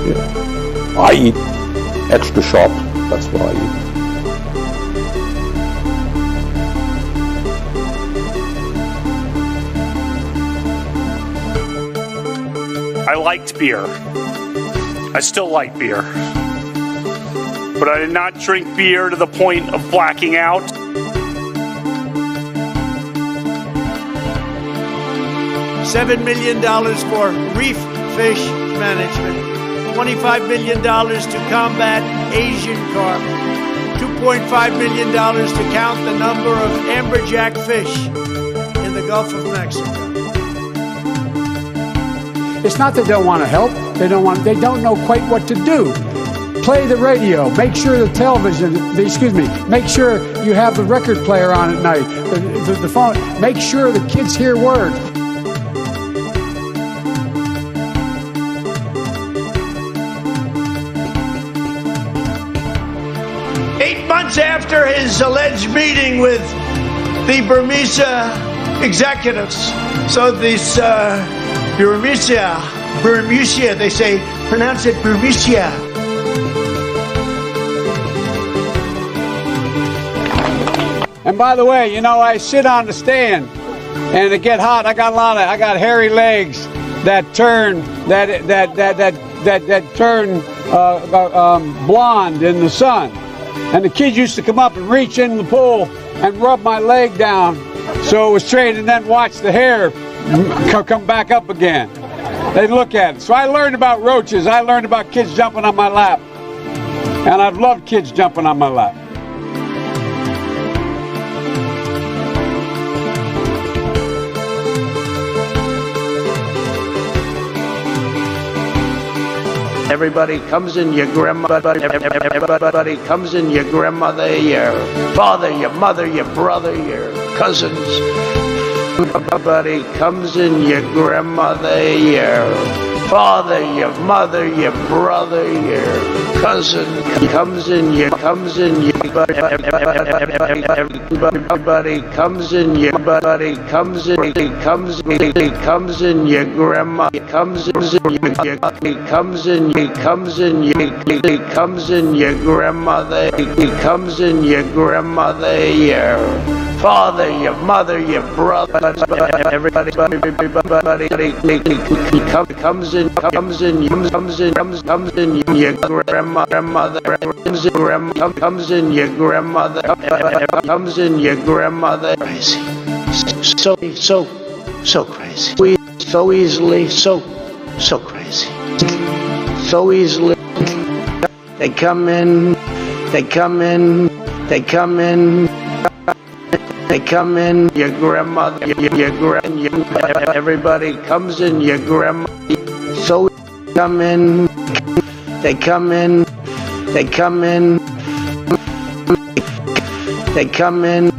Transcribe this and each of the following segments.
Yeah. I eat extra sharp. That's what I eat. I liked beer. I still like beer. But I did not drink beer to the point of blacking out. $7 million for reef fish management. $25 million to combat Asian carp. $2.5 million to count the number of amberjack fish in the Gulf of Mexico. It's not that they don't want to help. They don't know quite what to do. Play the radio. Make sure the television, make sure you have the record player on at night, the phone. Make sure the kids hear words. Months after his alleged meeting with the Burmese executives. So this Burmese, they say, pronounce it Burmese. And by the way, you know, I sit on the stand and it get hot. I got hairy legs that turn blonde in the sun. And the kids used to come up and reach in the pool and rub my leg down so it was straight, and then watch the hair come back up again. They'd look at it. So I learned about roaches. I learned about kids jumping on my lap. And I've loved kids jumping on my lap. Everybody comes in, your grandmother, everybody comes in, your grandmother, your father, your mother, your brother, your cousins. Everybody comes in, your grandmother, your father, your mother, your brother, your cousin. Comes in, your everybody comes in, your everybody comes in, comes in, your grandma comes in, comes in, your grandmother, comes in, your grandmother, your father, your mother, your brother, everybody comes in, your grandmother, comes in, your grandmother, comes in, your grandmother. Crazy, so crazy, so easily, so crazy, so easily. They come in, they come in, they come in. They come in, your grandmother, everybody comes in, your grandma. So come in, they come in, they come in, they come in,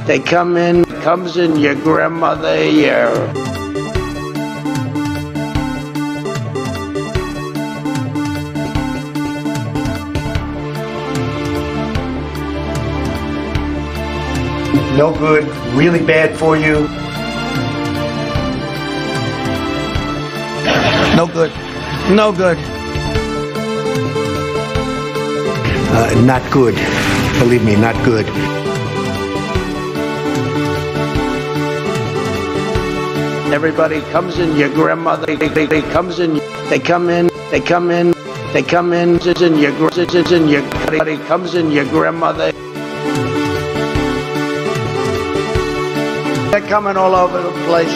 they come in, comes in, your grandmother, yeah. No good, really bad for you. No good, no good. Not good, believe me, not good. Everybody comes in, your grandmother, they comes in, they come in, they come in, they come in, it's in your, everybody comes in, your grandmother. They're coming all over the place.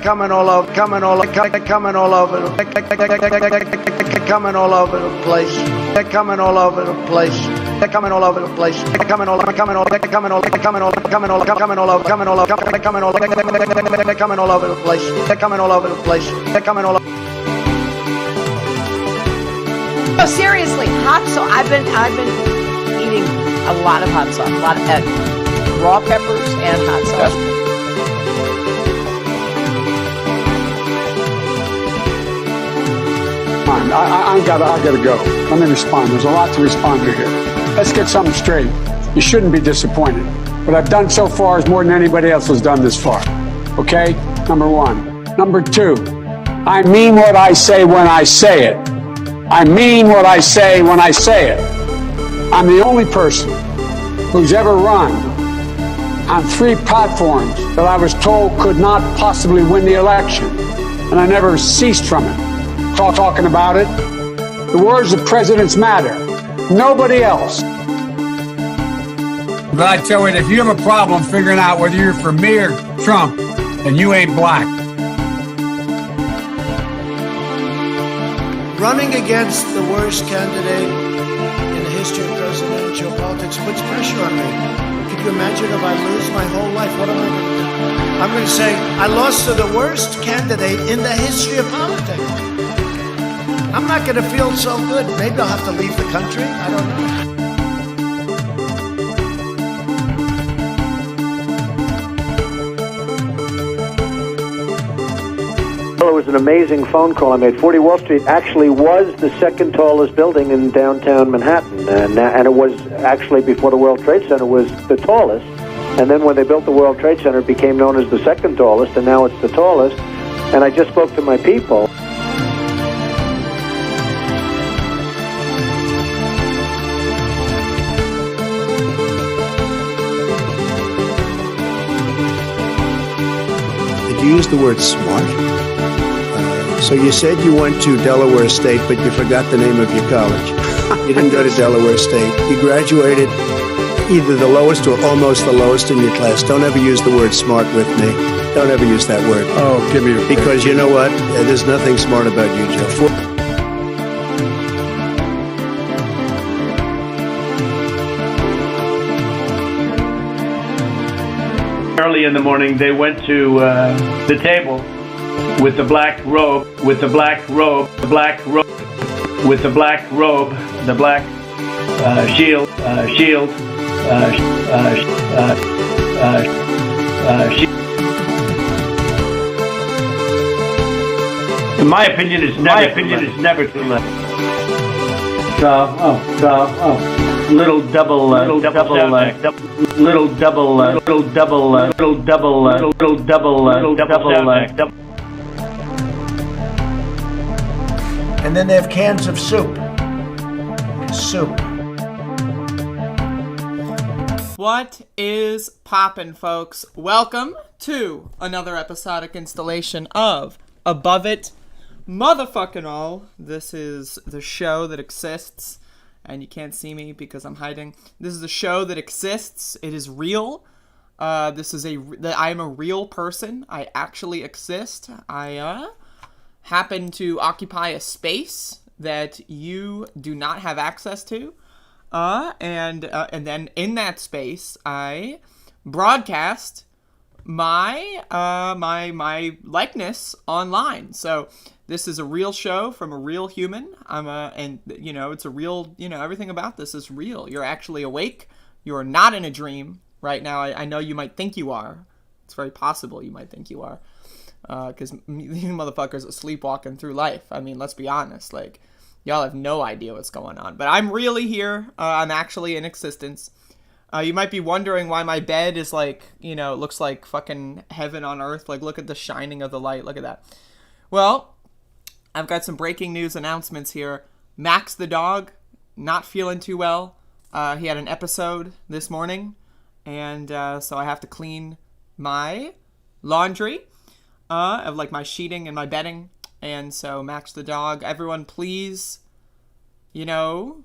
Coming all over, coming all over, coming all over the place. They're coming all over the place. They're coming all over the place. They're coming all over, coming all over, coming all over, coming all over, coming all over, coming all over, coming all over, coming all over, they're coming all over the place. They're coming all over the place. They're coming all over. No, seriously, hot sauce. I've been eating a lot of hot sauce, a lot of raw peppers and hot sauce. I gotta go. Let me respond. There's a lot to respond to here. Let's get something straight. You shouldn't be disappointed. What I've done so far is more than anybody else has done this far. Okay? Number one. Number two, I mean what I say when I say it. I mean what I say when I say it. I'm the only person who's ever run on 3 platforms that I was told could not possibly win the election. And I never ceased from it, talking about it. The words of presidents matter. Nobody else. But I tell you, if you have a problem figuring out whether you're for me or Trump, then you ain't black. Running against the worst candidate in the history of presidential politics puts pressure on me. Could you imagine if I lose my whole life? What am I going to do? I'm going to say, I lost to the worst candidate in the history of politics. I'm not going to feel so good. Maybe I'll have to leave the country. I don't know. It was an amazing phone call I made. 40 Wall Street actually was the second tallest building in downtown Manhattan, and it was actually, before the World Trade Center, was the tallest. And then when they built the World Trade Center, it became known as the second tallest, and now it's the tallest. And I just spoke to my people. Did you use the word smart? So you said you went to Delaware State, but you forgot the name of your college. You didn't go to Delaware State. You graduated either the lowest or almost the lowest in your class. Don't ever use the word smart with me. Don't ever use that word. Oh, give me a break. Because you know what? There's nothing smart about you, Joe. Early in the morning, they went to the table with the black robe, with the black robe, the black robe, with the black robe, the black shield, shield, shield. In my opinion, it's never too late. Little double, little double, little double, little double, little double, little double, little double. And then they have cans of soup. Soup. What is poppin', folks? Welcome to another episodic installation of Above It Motherfucking All. This is the show that exists, and you can't see me because I'm hiding. This is a show that exists. It is real. I am a real person. I actually exist. I happen to occupy a space that you do not have access to. And then in that space, I broadcast my likeness online. So this is a real show from a real human. It's a real, everything about this is real. You're actually awake. You are not in a dream right now. I know you might think you are. It's very possible you might think you are. Because these motherfuckers are sleepwalking through life. I mean, let's be honest. Like, y'all have no idea what's going on. But I'm really here. I'm actually in existence. You might be wondering why my bed is looks like fucking heaven on earth. Like, look at the shining of the light. Look at that. Well, I've got some breaking news announcements here. Max the dog, not feeling too well. He had an episode this morning. And so I have to clean my laundry. Of my sheeting and my bedding. And so Max the dog, everyone please, just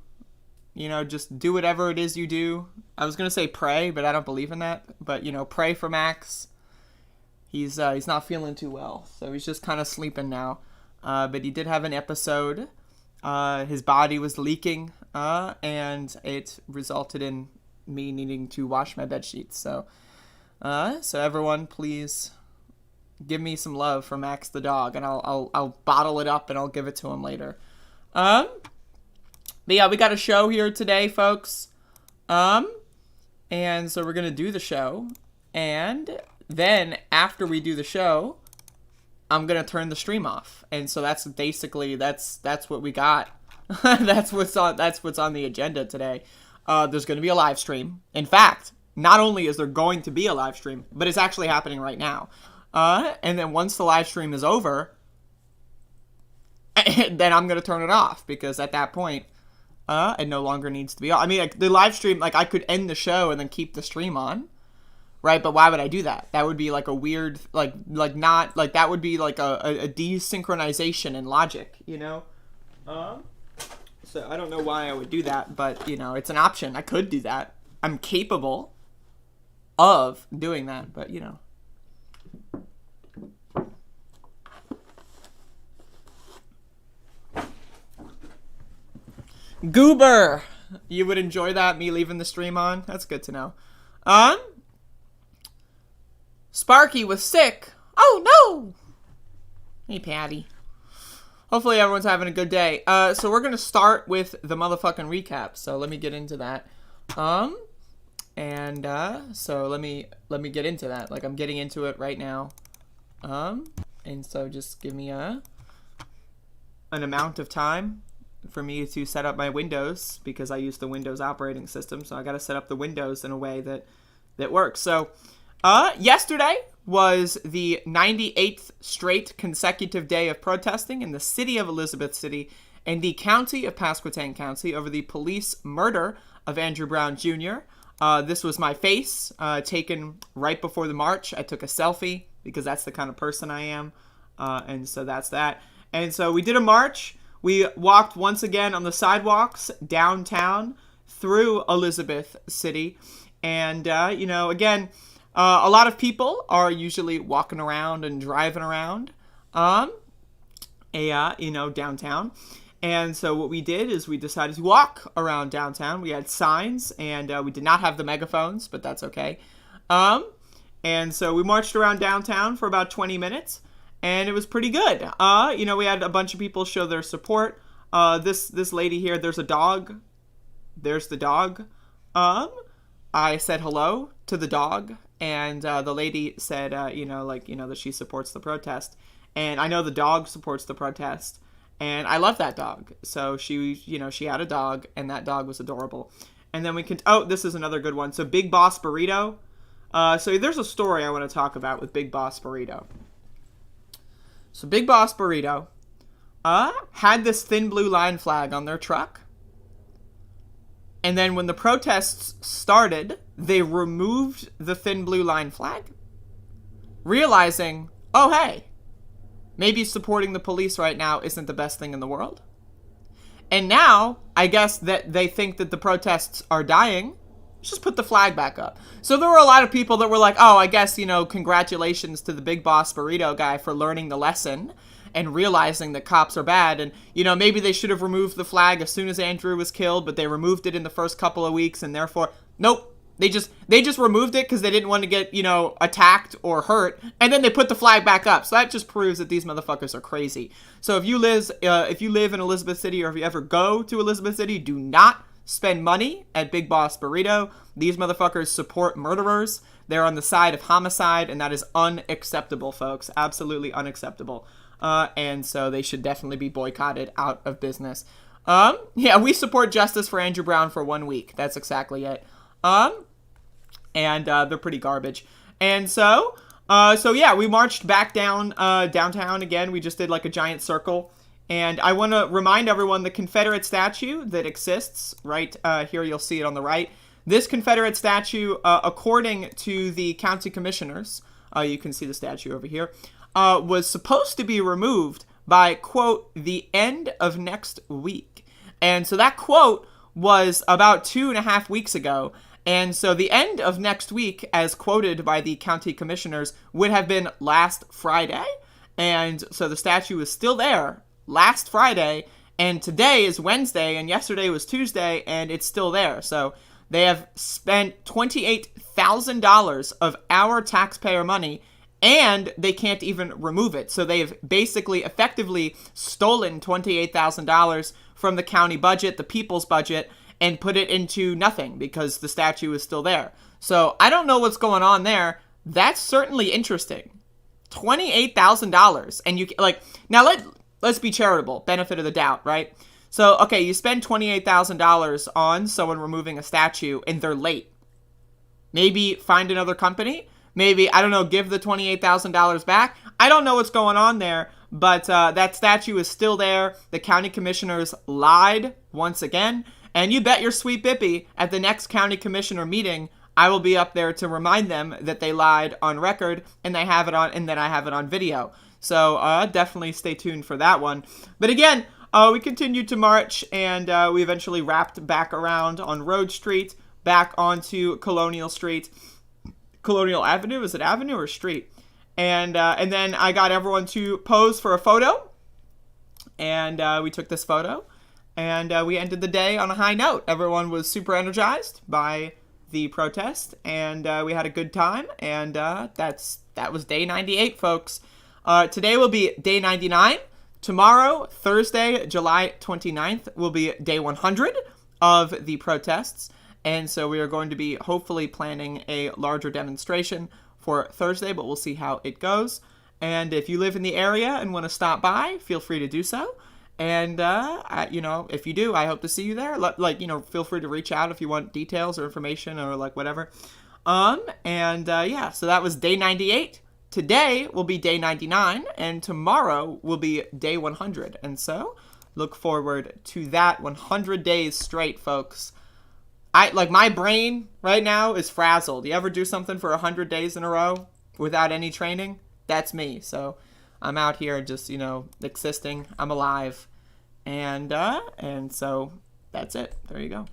do whatever it is you do. I was going to say pray, but I don't believe in that. But, pray for Max. He's not feeling too well. So he's just kind of sleeping now. But he did have an episode. His body was leaking. And it resulted in me needing to wash my bed sheets. So everyone please give me some love for Max the dog, and I'll bottle it up and I'll give it to him later. But yeah, we got a show here today, folks. And so we're gonna do the show, and then after we do the show, I'm gonna turn the stream off. And so that's basically that's what we got. that's what's on the agenda today. There's gonna be a live stream. In fact, not only is there going to be a live stream, but it's actually happening right now. And then once the live stream is over, then I'm going to turn it off, because at that point, it no longer needs to be on. I mean, like, the live stream, like, I could end the show and then keep the stream on, right? But why would I do that? That would be like a weird, not, like, that would be like a desynchronization in logic, you know? So I don't know why I would do that, but, you know, it's an option. I could do that. I'm capable of doing that, but, you know. Goober! You would enjoy that, me leaving the stream on? That's good to know. Sparky was sick. Oh, no! Hey, Patty. Hopefully everyone's having a good day. So we're going to start with the motherfucking recap. So let me get into that. So let me get into that. Like, I'm getting into it right now. And so just give me an amount of time for me to set up my Windows, because I use the Windows operating system. So I got to set up the Windows in a way that works. So yesterday was the 98th straight consecutive day of protesting in the city of Elizabeth City and the county of Pasquotank County over the police murder of Andrew Brown Jr. This was my face taken right before the march. I took a selfie because that's the kind of person I am. And so that's that. And so we did a march. We walked once again on the sidewalks downtown through Elizabeth City. And, you know, again, a lot of people are usually walking around and driving around, you know, downtown. And so what we did is we decided to walk around downtown. We had signs, and we did not have the megaphones, but that's okay. And so we marched around downtown for about 20 minutes, and it was pretty good. You know, we had a bunch of people show their support. This lady here, there's a dog. There's the dog. I said hello to the dog, and the lady said, you know, like, you know, that she supports the protest. And I know the dog supports the protest, and I love that dog. So she, you know, she had a dog, and that dog was adorable. And then we can, oh, this is another good one. So Big Boss Burrito. So there's a story I want to talk about with Big Boss Burrito. So Big Boss Burrito had this thin blue line flag on their truck. And then when the protests started, they removed the thin blue line flag, realizing, oh, hey, maybe supporting the police right now isn't the best thing in the world. And now, I guess that they think that the protests are dying. Just put the flag back up. So there were a lot of people that were like, oh, I guess, you know, congratulations to the Big Boss Burrito guy for learning the lesson and realizing that cops are bad. And, you know, maybe they should have removed the flag as soon as Andrew was killed, but they removed it in the first couple of weeks, and therefore, nope. They just removed it because they didn't want to get, you know, attacked or hurt, and then they put the flag back up. So that just proves that these motherfuckers are crazy. So if you live in Elizabeth City, or if you ever go to Elizabeth City, do not spend money at Big Boss Burrito. These motherfuckers support murderers. They're on the side of homicide, and that is unacceptable, folks. Absolutely unacceptable. And so they should definitely be boycotted out of business. Yeah, we support justice for Andrew Brown for 1 week. That's exactly it. And they're pretty garbage. And so yeah, we marched back down downtown again. We just did like a giant circle. And I want to remind everyone the Confederate statue that exists right here. You'll see it on the right. This Confederate statue, according to the county commissioners, you can see the statue over here, was supposed to be removed by, quote, the end of next week. And so that quote was about 2.5 weeks ago. And so the end of next week, as quoted by the county commissioners, would have been last Friday. And so the statue is still there last Friday, and today is Wednesday, and yesterday was Tuesday, and it's still there. So they have spent $28,000 of our taxpayer money, and they can't even remove it. So they've basically effectively stolen $28,000 from the county budget, the people's budget, and put it into nothing because the statue is still there. So I don't know what's going on there. That's certainly interesting. $28,000. And you, like, now let's be charitable. Benefit of the doubt, right? So, okay, you spend $28,000 on someone removing a statue and they're late. Maybe find another company. maybe, I don't know, give the $28,000 back. I don't know what's going on there, but that statue is still there. The county commissioners lied once again, and you bet your sweet bippy at the next county commissioner meeting, I will be up there to remind them that they lied on record, and they have it on, and that I have it on video. So definitely stay tuned for that one. But again, we continued to march, and we eventually wrapped back around on Road Street, back onto Colonial Street. Colonial Avenue? Is it Avenue or Street? And then I got everyone to pose for a photo, and we took this photo, and we ended the day on a high note. Everyone was super energized by the protest, and we had a good time, and that was day 98, folks. Today will be day 99. Tomorrow, Thursday, July 29th, will be day 100 of the protests. And so we are going to be hopefully planning a larger demonstration for Thursday, but we'll see how it goes. And if you live in the area and want to stop by, feel free to do so. And, if you do, I hope to see you there. Feel free to reach out if you want details or information or whatever. So that was day 98. Today will be day 99, and tomorrow will be day 100. And so look forward to that 100 days straight, folks. My brain right now is frazzled. You ever do something for 100 days in a row without any training? That's me. So I'm out here just, existing. I'm alive. And so that's it. There you go.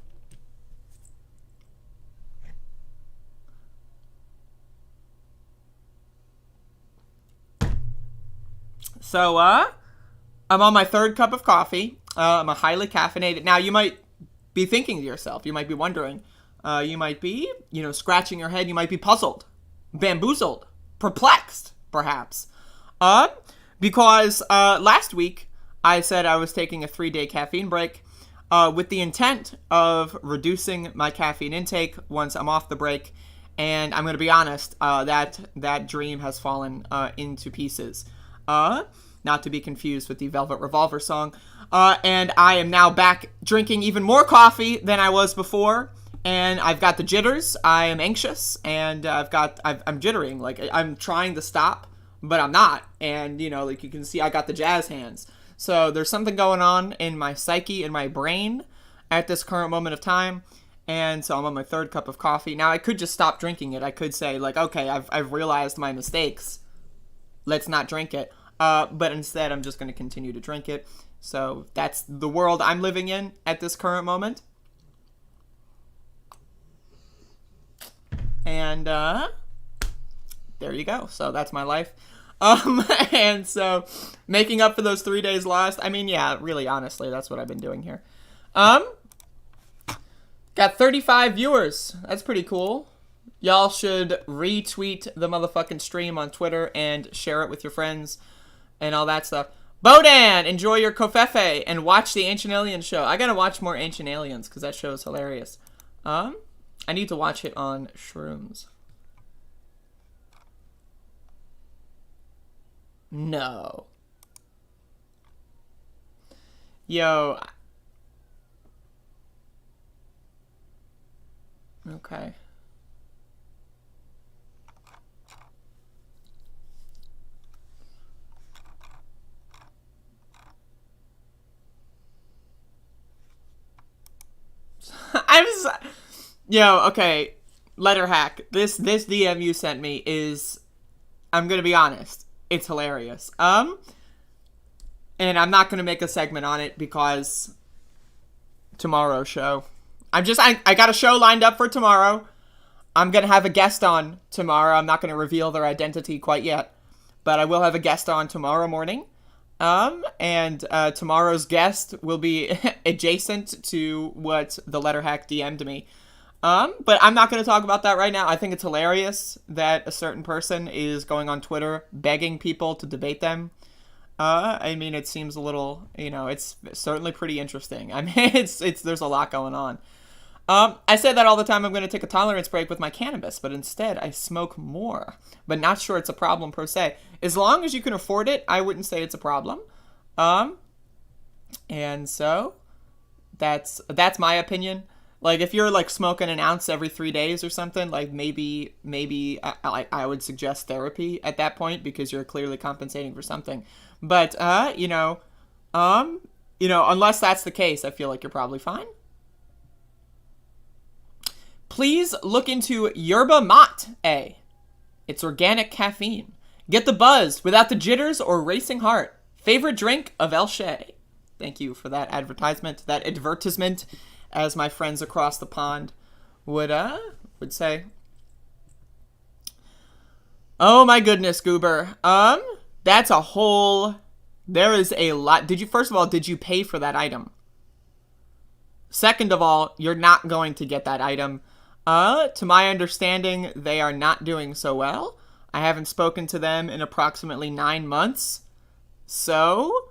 So, I'm on my third cup of coffee. I'm a highly caffeinated. Now, you might be thinking to yourself, you might be wondering, you might be, scratching your head, you might be puzzled, bamboozled, perplexed, perhaps. Because last week, I said I was taking a 3-day caffeine break with the intent of reducing my caffeine intake once I'm off the break. And I'm going to be honest, that dream has fallen into pieces. Not to be confused with the Velvet Revolver song. And I am now back drinking even more coffee than I was before. And I've got the jitters. I am anxious. And I'm jittering. I'm trying to stop, but I'm not. And, you can see I got the jazz hands. So there's something going on in my psyche, in my brain at this current moment of time. And so I'm on my third cup of coffee. Now, I could just stop drinking it. I could say, okay, I've realized my mistakes. Let's not drink it. But instead, I'm just going to continue to drink it. So that's the world I'm living in at this current moment. And there you go. So that's my life. And so making up for those 3 days lost. I mean, yeah, really, honestly, that's what I've been doing here. Got 35 viewers. That's pretty cool. Y'all should retweet the motherfucking stream on Twitter and share it with your friends and all that stuff. Bodan, enjoy your kofefe and watch the Ancient Aliens show. I gotta watch more Ancient Aliens because that show is hilarious. I need to watch it on shrooms. No. Yo. Okay. Okay, letter hack. This DM you sent me is, I'm gonna be honest, it's hilarious. And I'm not gonna make a segment on it because tomorrow's show. I got a show lined up for tomorrow. I'm gonna have a guest on tomorrow. I'm not gonna reveal their identity quite yet, but I will have a guest on tomorrow morning. And tomorrow's guest will be adjacent to what the letter hack DM'd me. But I'm not going to talk about that right now. I think it's hilarious that a certain person is going on Twitter begging people to debate them. I mean, it seems a little, it's certainly pretty interesting. I mean, there's a lot going on. I say that all the time. I'm going to take a tolerance break with my cannabis, but instead I smoke more, but not sure it's a problem per se. As long as you can afford it, I wouldn't say it's a problem. And so that's my opinion. Like, if you're, like, smoking an ounce every 3 days or something, like, maybe I would suggest therapy at that point, because you're clearly compensating for something. But, unless that's the case, I feel like you're probably fine. Please look into yerba mate. It's organic caffeine. Get the buzz without the jitters or racing heart. Favorite drink of El Shay. Thank you for that advertisement, as my friends across the pond would say. Oh my goodness, Goober. That's a whole... There is a lot. First of all, did you pay for that item? Second of all, you're not going to get that item. To my understanding, they are not doing so well. I haven't spoken to them in approximately 9 months. So,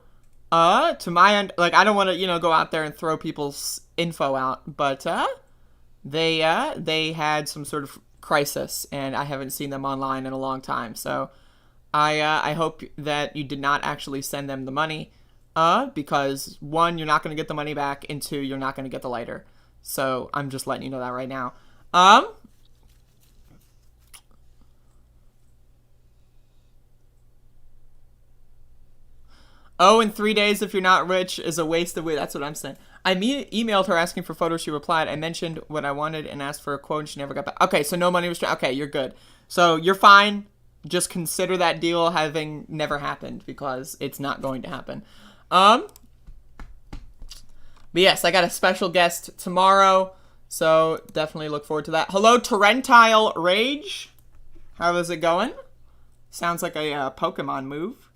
to my I don't want to, go out there and throw people's info out, but they had some sort of crisis, and I haven't seen them online in a long time. So, I hope that you did not actually send them the money, because 1, you're not going to get the money back, and 2, you're not going to get the lighter. So, I'm just letting you know that right now. In 3 days if you're not rich is a waste of weight. That's what I'm saying. I emailed her asking for photos. She replied. I mentioned what I wanted and asked for a quote, and she never got back. Okay, so no money was... Okay, you're good. So you're fine. Just consider that deal having never happened, because it's not going to happen. But yes, I got a special guest tomorrow, so definitely look forward to that. Hello, Torrentile Rage. How is it going? Sounds like a Pokemon move.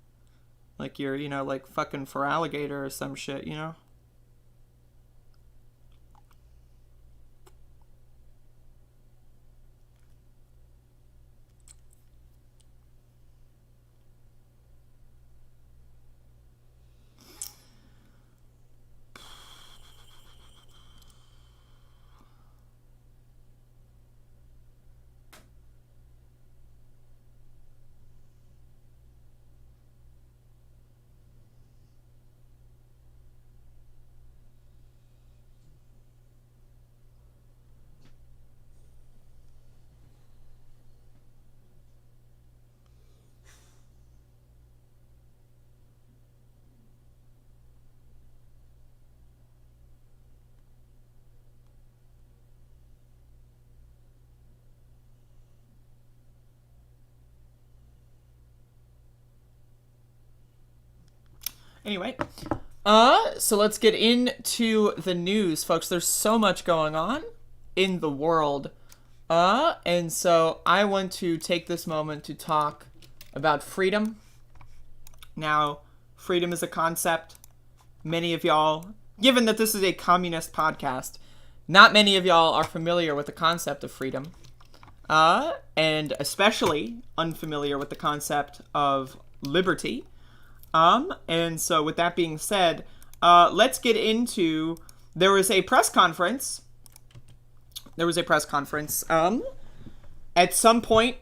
Like you're, like fucking for alligator or some shit, Anyway, so let's get into the news, folks. There's so much going on in the world. And so I want to take this moment to talk about freedom. Now, freedom is a concept. Many of y'all, given that this is a communist podcast, not many of y'all are familiar with the concept of freedom. And especially unfamiliar with the concept of liberty. And so with that being said, let's get into, there was a press conference at some point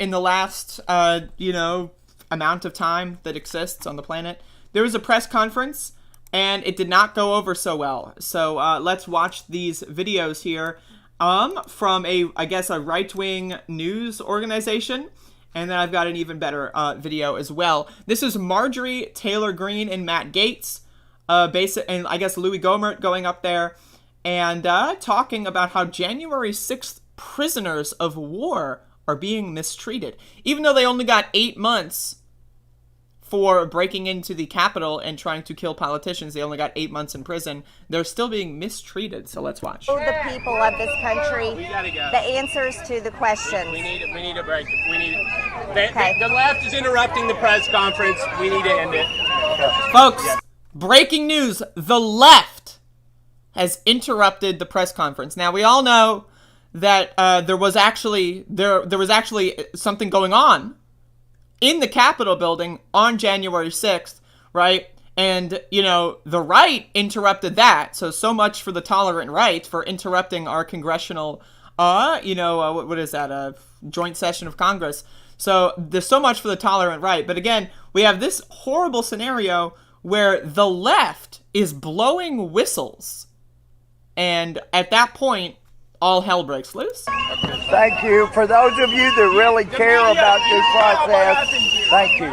in the last, amount of time that exists on the planet. There was a press conference, and it did not go over so well. So, let's watch these videos here, from a right-wing news organization. And then I've got an even better video as well. This is Marjorie Taylor Greene and Matt Gaetz, and I guess Louis Gohmert going up there and talking about how January 6th prisoners of war are being mistreated. Even though they only got 8 months for breaking into the Capitol and trying to kill politicians, they only got 8 months in prison. They're still being mistreated. So let's watch. The people of this country, the answers to the questions. We need a break. The left is interrupting the press conference. We need to end it. Folks, breaking news. The left has interrupted the press conference. Now, we all know that there was actually something going on in the Capitol building on January 6th, right? And, the right interrupted that. So much for the tolerant right for interrupting our congressional, what is that? A joint session of Congress. So there's so much for the tolerant right. But again, we have this horrible scenario where the left is blowing whistles And at that point, all hell breaks loose. Thank you. For those of you that really care about due process, thank you.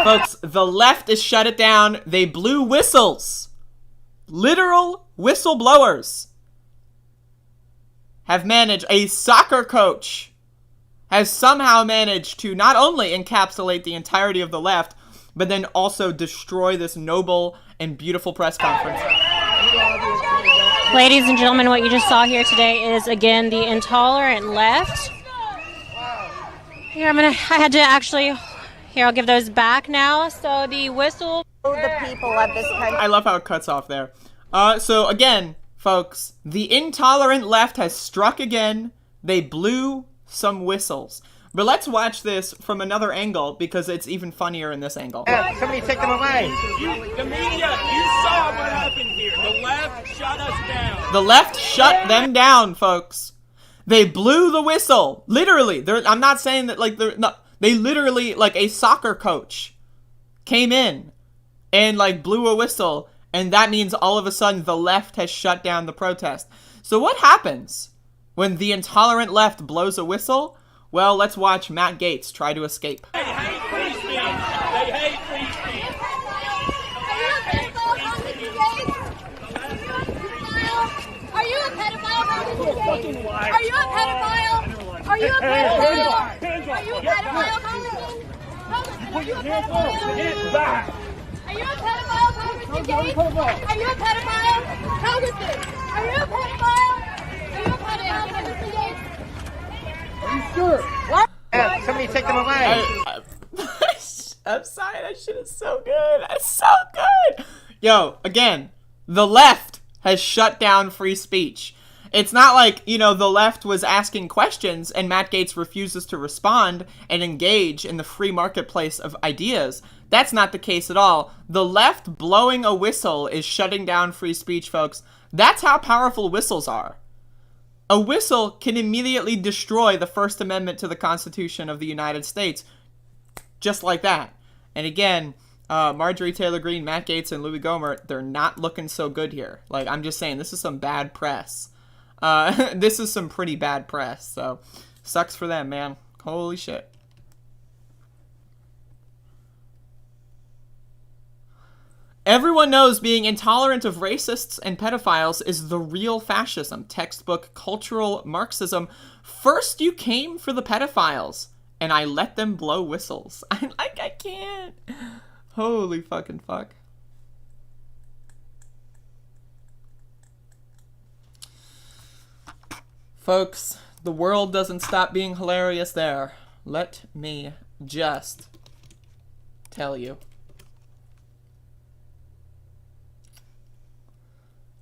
Folks, the left has shut it down. They blew whistles. Literal whistleblowers have managed, a soccer coach has somehow managed to not only encapsulate the entirety of the left, but then also destroy this noble and beautiful press conference. Ladies and gentlemen, what you just saw here today is, again, the intolerant left. Here, I had to actually, here, I'll give those back now. So the whistle. The people of this country. I love how it cuts off there. So again, folks, the intolerant left has struck again. They blew some whistles. But let's watch this from another angle because it's even funnier in this angle. Somebody take them away. The media, you saw what happened here. The left shut us down. The left shut them down, folks. They blew the whistle. Literally. I'm not saying that like they're not. They literally, like a soccer coach came in and like blew a whistle, and that means all of a sudden the left has shut down the protest. So what happens when the intolerant left blows a whistle? Well, let's watch Matt Gaetz try to escape. They hate free speech. They hate free speech. Are you a pedophile? Are you a pedophile? Are you a pedophile? Are you a pedophile? Are you a pedophile? Are you a pedophile, Congressman Gates? Are you a pedophile? Congressman, are you a pedophile? Are you a pedophile, Congressman Gates? Are you sure? What? Somebody take them away. I'm sorry, that shit is so good. That's so good. Yo, again, the left has shut down free speech. It's not like, you know, the left was asking questions and Matt Gaetz refuses to respond and engage in the free marketplace of ideas. That's not the case at all. The left blowing a whistle is shutting down free speech, folks. That's how powerful whistles are. A whistle can immediately destroy the First Amendment to the Constitution of the United States. Just like that. And again, Marjorie Taylor Greene, Matt Gaetz, and Louis Gohmert, they're not looking so good here. Like, I'm just saying, this is some bad press. This is some pretty bad press. So, sucks for them, man. Holy shit. Everyone knows being intolerant of racists and pedophiles is the real fascism. Textbook cultural Marxism. First you came for the pedophiles, and I let them blow whistles. I can't. Holy fucking fuck. Folks, the world doesn't stop being hilarious there. Let me just tell you.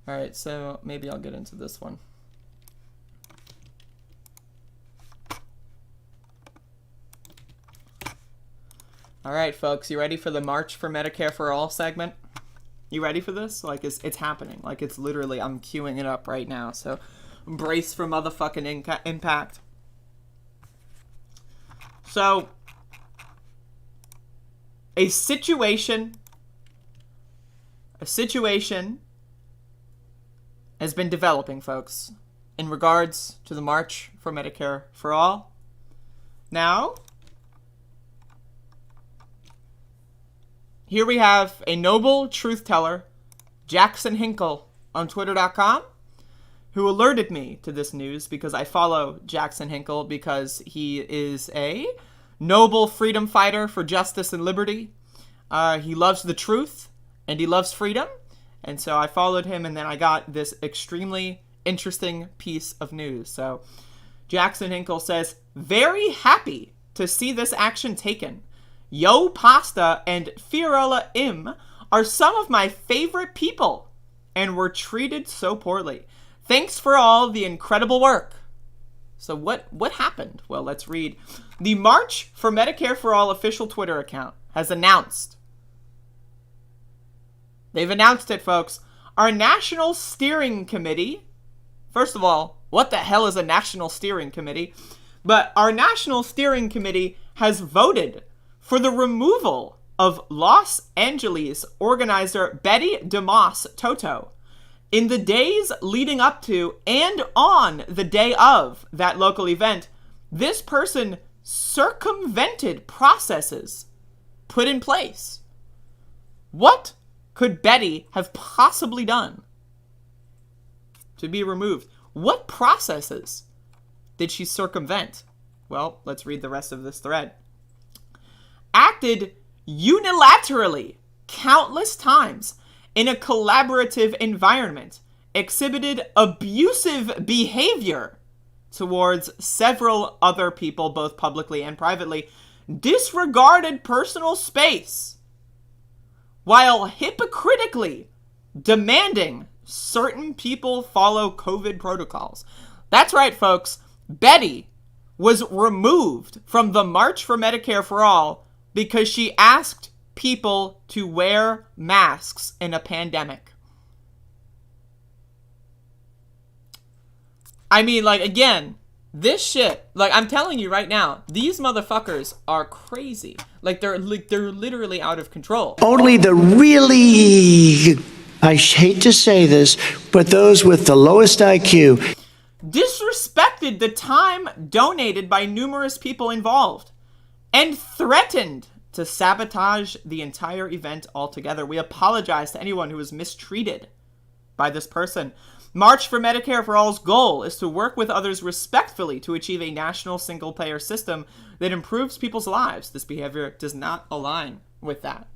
Alright, so maybe I'll get into this one. Alright, folks, you ready for the March for Medicare for All segment? You ready for this? Like, it's happening. Like, it's literally, I'm queuing it up right now, so brace for motherfucking impact. So, a situation has been developing, folks, in regards to the March for Medicare for All. Now, here we have a noble truth teller, Jackson Hinkle, on Twitter.com, who alerted me to this news because I follow Jackson Hinkle because he is a noble freedom fighter for justice and liberty. He loves the truth and he loves freedom. And so I followed him, and then I got this extremely interesting piece of news. So Jackson Hinkle says, very happy to see this action taken. Yo Pasta and Fiorulla Im are some of my favorite people and were treated so poorly. Thanks for all the incredible work. So what happened? Well, let's read. The March for Medicare for All official Twitter account has announced. They've announced it, folks. Our National Steering Committee. First of all, what the hell is a National Steering Committee? But our National Steering Committee has voted for the removal of Los Angeles organizer Betty DeMoss Toto. In the days leading up to and on the day of that local event, this person circumvented processes put in place. What could Betty have possibly done to be removed? What processes did she circumvent? Well, let's read the rest of this thread. Acted unilaterally countless times in a collaborative environment, exhibited abusive behavior towards several other people, both publicly and privately, disregarded personal space, while hypocritically demanding certain people follow COVID protocols. That's right, folks. Betty was removed from the March for Medicare for All because she asked people to wear masks in a pandemic. I mean, like, again, this shit, like, I'm telling you right now, these motherfuckers are crazy. Like, they're literally out of control. Only the really, I hate to say this, but those with the lowest IQ disrespected the time donated by numerous people involved and threatened to sabotage the entire event altogether. We apologize to anyone who was mistreated by this person. March for Medicare for All's goal is to work with others respectfully to achieve a national single-payer system that improves people's lives. This behavior does not align with that.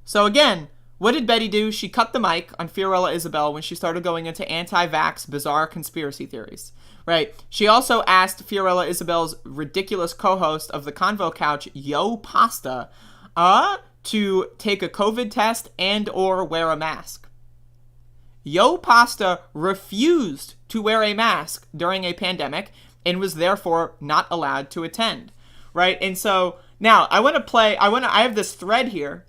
So again, what did Betty do? She cut the mic on Fiorella Isabel when she started going into anti-vax, bizarre conspiracy theories. Right? She also asked Fiorella Isabel's ridiculous co-host of the Convo Couch, Yo Pasta, to take a COVID test and or wear a mask. Yo Pasta refused to wear a mask during a pandemic and was therefore not allowed to attend. Right? And so now I have this thread here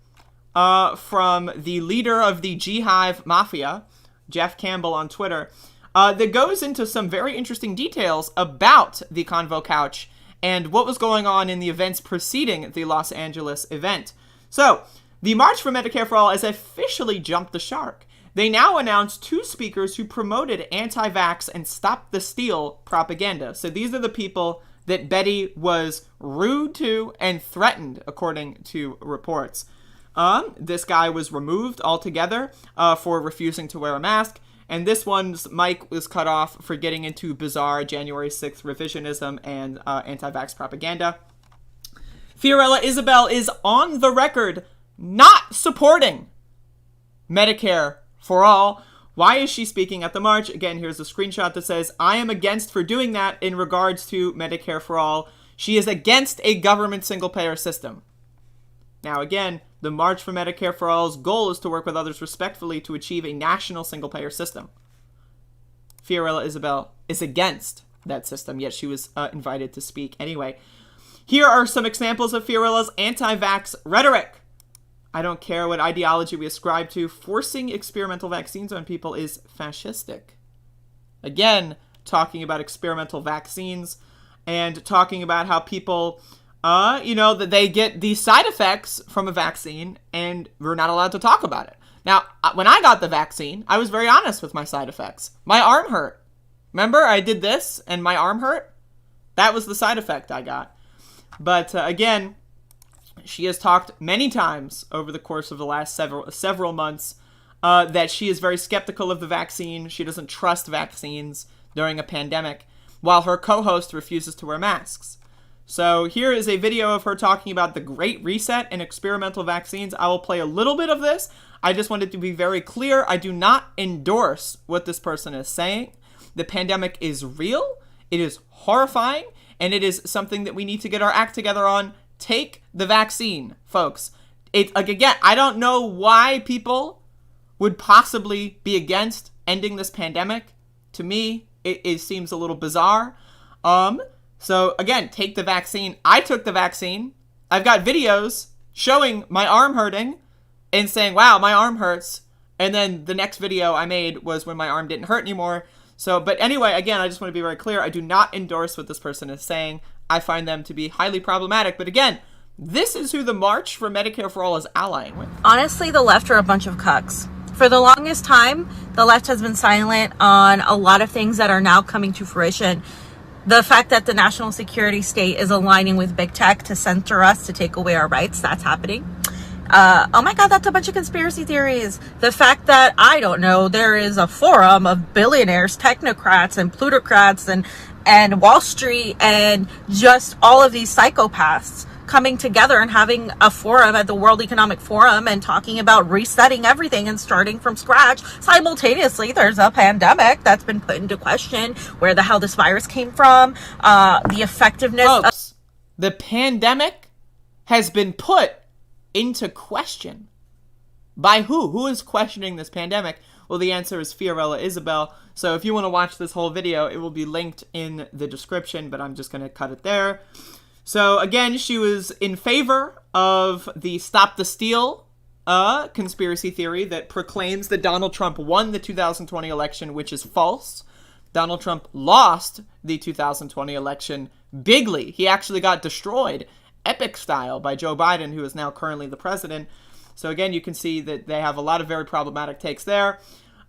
from the leader of the G-Hive Mafia, Jeff Campbell on Twitter, that goes into some very interesting details about the Convo Couch and what was going on in the events preceding the Los Angeles event. So, the March for Medicare for All has officially jumped the shark. They now announced 2 speakers who promoted anti-vax and stop the steal propaganda. So these are the people that Betty was rude to and threatened, according to reports. This guy was removed altogether for refusing to wear a mask. And this one's mic was cut off for getting into bizarre January 6th revisionism and anti-vax propaganda. Fiorella Isabel is on the record not supporting Medicare for All. Why is she speaking at the march? Again, here's a screenshot that says, I am against for doing that in regards to Medicare for All. She is against a government single-payer system. Now, again, the March for Medicare for All's goal is to work with others respectfully to achieve a national single-payer system. Fiorella Isabel is against that system, yet she was invited to speak anyway. Here are some examples of Fiorella's anti-vax rhetoric. I don't care what ideology we ascribe to. Forcing experimental vaccines on people is fascistic. Again, talking about experimental vaccines and talking about how people, that they get these side effects from a vaccine and we're not allowed to talk about it. Now, when I got the vaccine, I was very honest with my side effects. My arm hurt. Remember, I did this and my arm hurt? That was the side effect I got. But again, she has talked many times over the course of the last several months that she is very skeptical of the vaccine. She doesn't trust vaccines during a pandemic, while her co-host refuses to wear masks. So here is a video of her talking about the Great Reset and experimental vaccines. I will play a little bit of this. I just wanted to be very clear. I do not endorse what this person is saying. The pandemic is real. It is horrifying. And it is something that we need to get our act together on. Take the vaccine, folks. Again, I don't know why people would possibly be against ending this pandemic. To me, it seems a little bizarre. So again, take the vaccine. I took the vaccine. I've got videos showing my arm hurting and saying, wow, my arm hurts. And then the next video I made was when my arm didn't hurt anymore. So, but anyway, again, I just want to be very clear. I do not endorse what this person is saying. I find them to be highly problematic. But again, This is who the March for Medicare for All is allying with. Honestly, the left are a bunch of cucks. For the longest time, the left has been silent on a lot of things that are now coming to fruition. The fact that the national security state is aligning with big tech to censor us, to take away our rights, that's happening. Oh my God, that's a bunch of conspiracy theories. The fact that, I don't know, there is a forum of billionaires, technocrats, and plutocrats, and Wall Street, and just all of these psychopaths coming together and having a forum at the World Economic Forum and talking about resetting everything and starting from scratch. Simultaneously, there's a pandemic that's been put into question, where the hell this virus came from, the effectiveness Folks, the pandemic has been put into question. By who? Who is questioning this pandemic? Well, the answer is Fiorella Isabel. So if you want to watch this whole video, it will be linked in the description, but I'm just going to cut it there. So again, she was in favor of the Stop the Steal conspiracy theory that proclaims that Donald Trump won the 2020 election, which is false. Donald Trump lost the 2020 election bigly. He actually got destroyed, epic style, by Joe Biden, who is now currently the president. So again, you can see that they have a lot of very problematic takes there.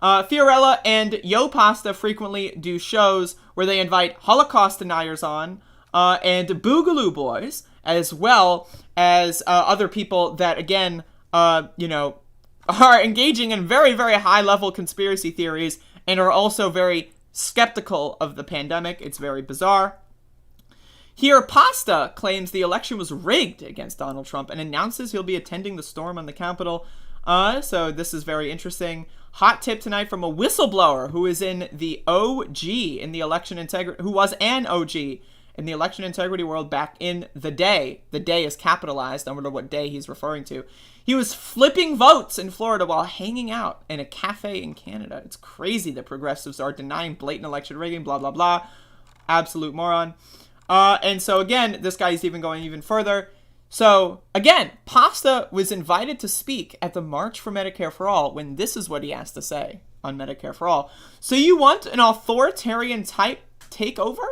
Fiorella and Yo Pasta frequently do shows where they invite Holocaust deniers on, and Boogaloo Boys, as well as other people that, again, you know, are engaging in very, very high-level conspiracy theories and are also very skeptical of the pandemic. It's very bizarre. Here, Pasta claims the election was rigged against Donald Trump and announces he'll be attending the storm on the Capitol. So this is very interesting. Hot tip tonight from a whistleblower who is in the OG in the election integrity, who was an OG in the election integrity world back in the day. The day is capitalized. I wonder what day he's referring to. He was flipping votes in Florida while hanging out in a cafe in Canada. It's crazy that progressives are denying blatant election rigging, blah, blah, blah. Absolute moron. And so again, this guy is even going even further. So again, Pasta was invited to speak at the March for Medicare for All when this is what he has to say on Medicare for All. So you want an authoritarian type takeover?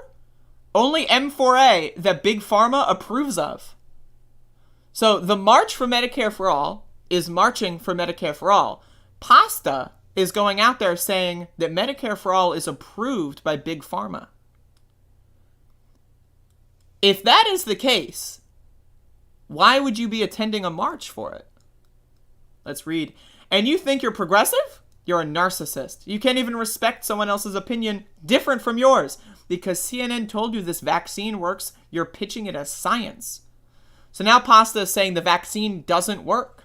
Only M4A that Big Pharma approves of. So the March for Medicare for All is marching for Medicare for All. Pasta is going out there saying that Medicare for All is approved by Big Pharma. If that is the case, why would you be attending a march for it? Let's read. And you think you're progressive? You're a narcissist. You can't even respect someone else's opinion different from yours. Because CNN told you this vaccine works, you're pitching it as science. So now Pasta is saying the vaccine doesn't work.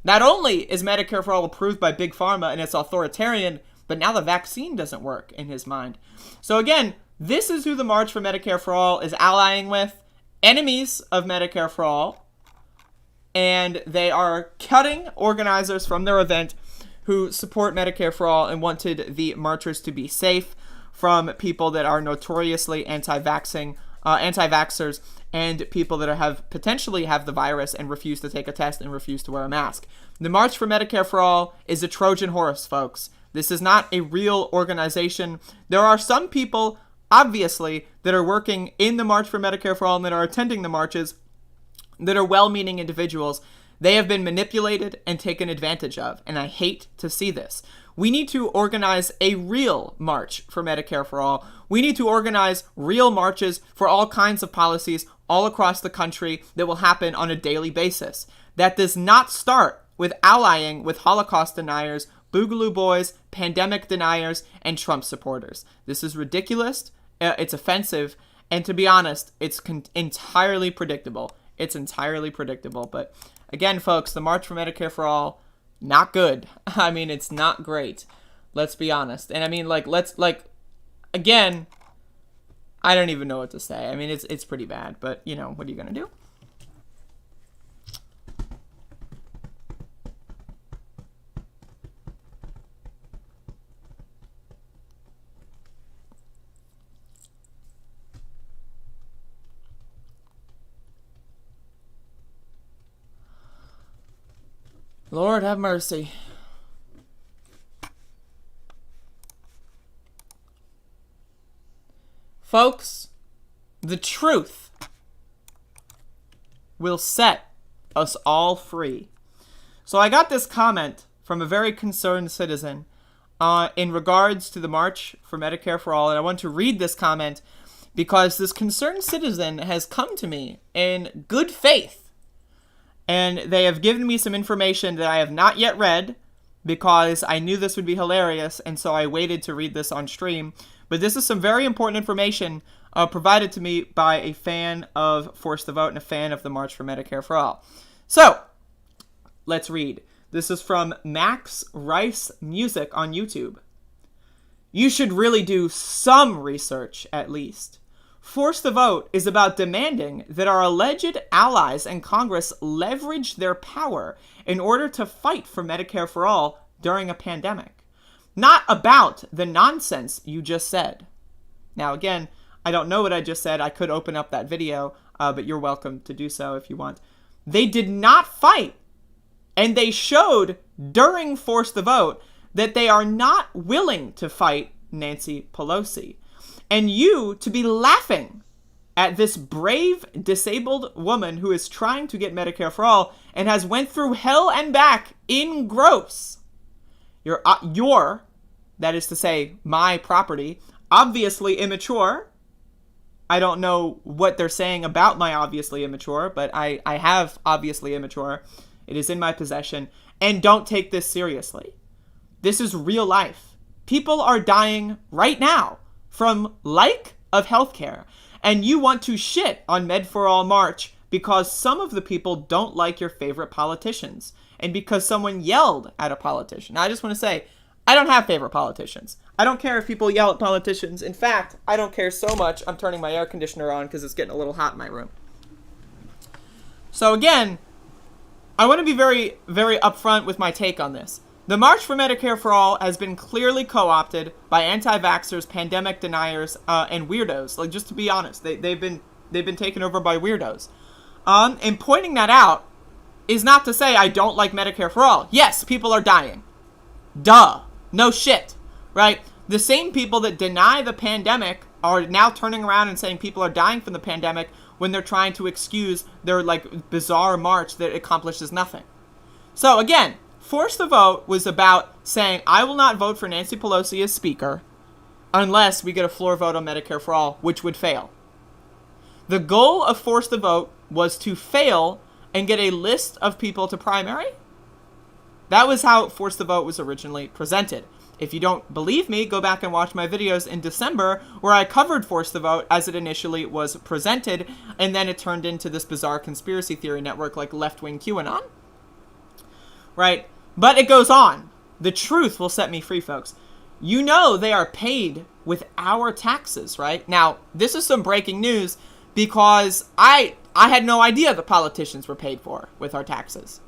Not only is Medicare for All approved by Big Pharma and it's authoritarian, but now the vaccine doesn't work in his mind. So again, this is who the March for Medicare for All is allying with. Enemies of Medicare for All. And they are cutting organizers from their event who support Medicare for All and wanted the marchers to be safe from people that are notoriously anti-vaxxers and people that have potentially have the virus and refuse to take a test and refuse to wear a mask. The March for Medicare for All is a Trojan horse, folks. This is not a real organization. There are some people, obviously, that are working in the March for Medicare for All and that are attending the marches that are well-meaning individuals. They have been manipulated and taken advantage of, and I hate to see this. We need to organize a real march for Medicare for All. We need to organize real marches for all kinds of policies all across the country that will happen on a daily basis. That does not start with allying with Holocaust deniers, Boogaloo Boys, pandemic deniers, and Trump supporters. This is ridiculous, it's offensive, and to be honest, it's entirely predictable. It's entirely predictable, but again, folks, the March for Medicare for All, not good. I mean, it's not great. Let's be honest. And I mean, again, I don't even know what to say. I mean, it's pretty bad, but, you know, what are you going to do? Lord have mercy. Folks, the truth will set us all free. So I got this comment from a very concerned citizen in regards to the March for Medicare for All, and I want to read this comment because this concerned citizen has come to me in good faith, and they have given me some information that I have not yet read because I knew this would be hilarious, and so I waited to read this on stream. But this is some very important information provided to me by a fan of Force the Vote and a fan of the March for Medicare for All. So, let's read. This is from Max Rice Music on YouTube. You should really do some research, at least. Force the Vote is about demanding that our alleged allies in Congress leverage their power in order to fight for Medicare for All during a pandemic. Not about the nonsense you just said. Now, again, I don't know what I just said. I could open up that video, but you're welcome to do so if you want. They did not fight, and they showed during Force the Vote that they are not willing to fight Nancy Pelosi. And you to be laughing at this brave disabled woman who is trying to get Medicare for All and has went through hell and back in gross. Your, that is to say, my property, obviously immature. I don't know what they're saying about my obviously immature, but I have obviously immature. It is in my possession. And don't take this seriously. This is real life. People are dying right now from lack of healthcare. And you want to shit on Med for All March because some of the people don't like your favorite politicians. And because someone yelled at a politician. Now, I just want to say, I don't have favorite politicians. I don't care if people yell at politicians. In fact, I don't care so much, I'm turning my air conditioner on because it's getting a little hot in my room. So again, I want to be very, very upfront with my take on this. The March for Medicare for All has been clearly co-opted by anti-vaxxers, pandemic deniers, and weirdos. Like, just to be honest, they've been taken over by weirdos. And pointing that out is not to say I don't like Medicare for All. Yes, people are dying. Duh. No shit. Right? The same people that deny the pandemic are now turning around and saying people are dying from the pandemic when they're trying to excuse their, like, bizarre march that accomplishes nothing. So, again, Force the Vote was about saying, I will not vote for Nancy Pelosi as Speaker unless we get a floor vote on Medicare for All, which would fail. The goal of Force the Vote was to fail and get a list of people to primary. That was how Force the Vote was originally presented. If you don't believe me, go back and watch my videos in December where I covered Force the Vote as it initially was presented, and then it turned into this bizarre conspiracy theory network like left-wing QAnon. Right? But it goes on. The truth will set me free, folks. You know they are paid with our taxes, right? Now, this is some breaking news because I had no idea the politicians were paid for with our taxes.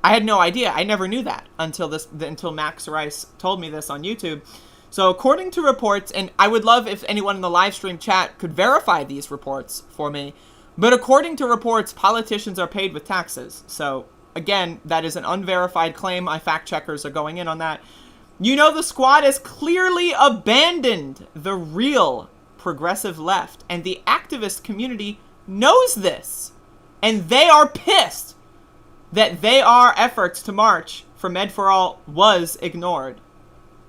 I had no idea. I never knew that until Max Rice told me this on YouTube. So according to reports, and I would love if anyone in the live stream chat could verify these reports for me, but according to reports, politicians are paid with taxes. So again, that is an unverified claim. My fact checkers are going in on that. You know, the squad has clearly abandoned the real progressive left, and the activist community knows this, and they are pissed that our efforts to march for Med for All was ignored.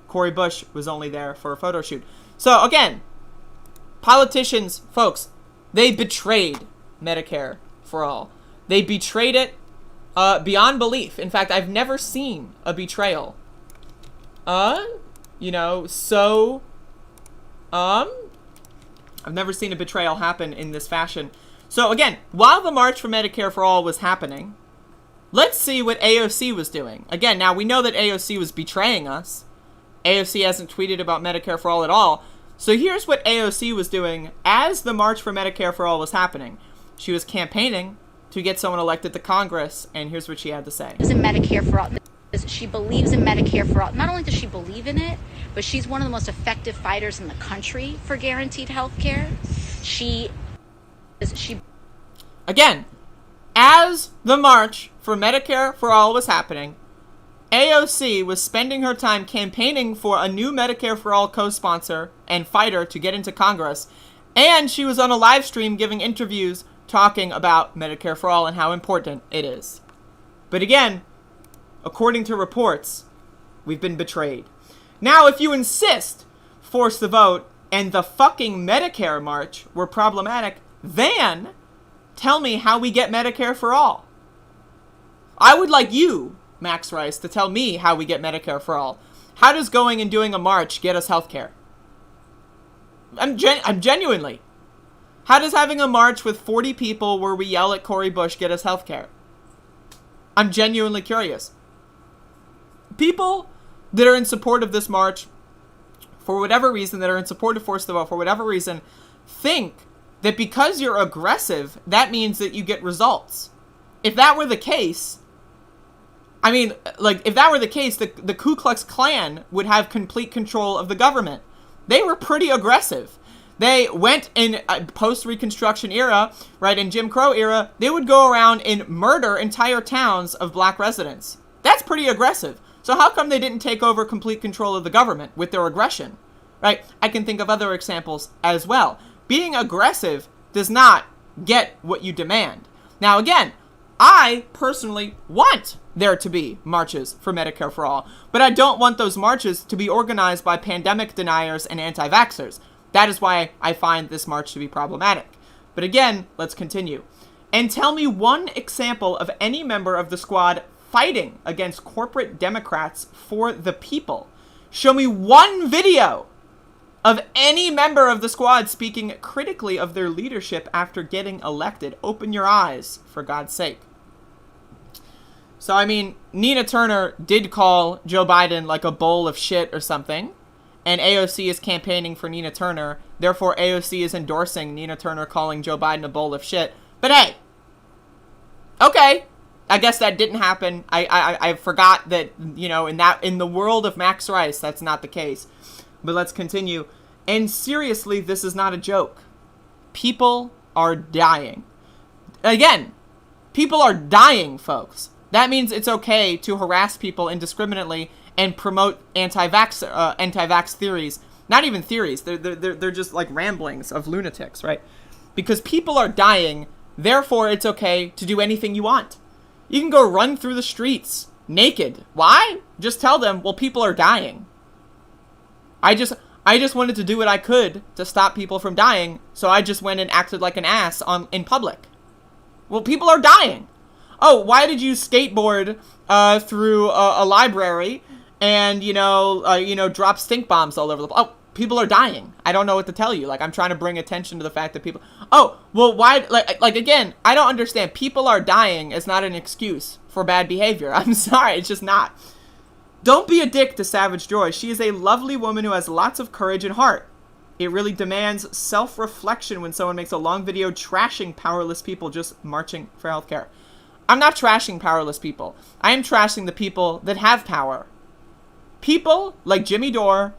Cori Bush was only there for a photo shoot. So again, politicians, folks, they betrayed Medicare for All. They betrayed it beyond belief. In fact, I've never seen a betrayal. I've never seen a betrayal happen in this fashion. So again, while the March for Medicare for All was happening, let's see what AOC was doing. Again, now we know that AOC was betraying us. AOC hasn't tweeted about Medicare for All at all. So here's what AOC was doing as the March for Medicare for All was happening. She was campaigning to get someone elected to Congress, and here's what she had to say. In Medicare for All. She believes in Medicare for All. Not only does she believe in it, but she's one of the most effective fighters in the country for guaranteed health care. Again, as the March for Medicare for All was happening, AOC was spending her time campaigning for a new Medicare for All co-sponsor and fighter to get into Congress, and she was on a live stream giving interviews talking about Medicare for All and how important it is. But again, according to reports, we've been betrayed. Now, if you insist force the vote and the fucking Medicare march were problematic, then tell me how we get Medicare for all. I would like you, Max Rice, to tell me how we get Medicare for all. How does going and doing a march get us health care? I'm genuinely. How does having a march with 40 people where we yell at Cori Bush get us health care? I'm genuinely curious. People that are in support of this march, for whatever reason, that are in support of force the vote, for whatever reason, think that because you're aggressive, that means that you get results. If that were the case, I mean, like, if that were the case, the Ku Klux Klan would have complete control of the government. They were pretty aggressive. They went in post-Reconstruction era, right, in Jim Crow era, they would go around and murder entire towns of black residents. That's pretty aggressive. So how come they didn't take over complete control of the government with their aggression, right? I can think of other examples as well. Being aggressive does not get what you demand. Now, again, I personally want there to be marches for Medicare for all, but I don't want those marches to be organized by pandemic deniers and anti-vaxxers. That is why I find this march to be problematic. But again, let's continue. And tell me one example of any member of the squad fighting against corporate Democrats for the people. Show me one video of any member of the squad speaking critically of their leadership after getting elected. Open your eyes, for God's sake. So, I mean, Nina Turner did call Joe Biden like a bowl of shit or something, and AOC is campaigning for Nina Turner. Therefore, AOC is endorsing Nina Turner calling Joe Biden a bowl of shit. But hey, okay, I guess that didn't happen. I forgot that, you know, in the world of Max Rice, that's not the case. But let's continue. And seriously, this is not a joke. People are dying. Again, people are dying, folks. That means it's okay to harass people indiscriminately and promote anti-vax theories. Not even theories. They're just like ramblings of lunatics, right? Because people are dying, therefore it's okay to do anything you want. You can go run through the streets naked. Why? Just tell them, well, people are dying. I just wanted to do what I could to stop people from dying, so I just went and acted like an ass in public. Well, people are dying. Oh, why did you skateboard through a library and, drop stink bombs all over the place? Oh, people are dying. I don't know what to tell you. Like, I'm trying to bring attention to the fact that people... Oh, well, why... Like again, I don't understand. People are dying is not an excuse for bad behavior. I'm sorry, it's just not. Don't be a dick to Savage Joy. She is a lovely woman who has lots of courage and heart. It really demands self-reflection when someone makes a long video trashing powerless people just marching for healthcare. I'm not trashing powerless people. I am trashing the people that have power. People like Jimmy Dore,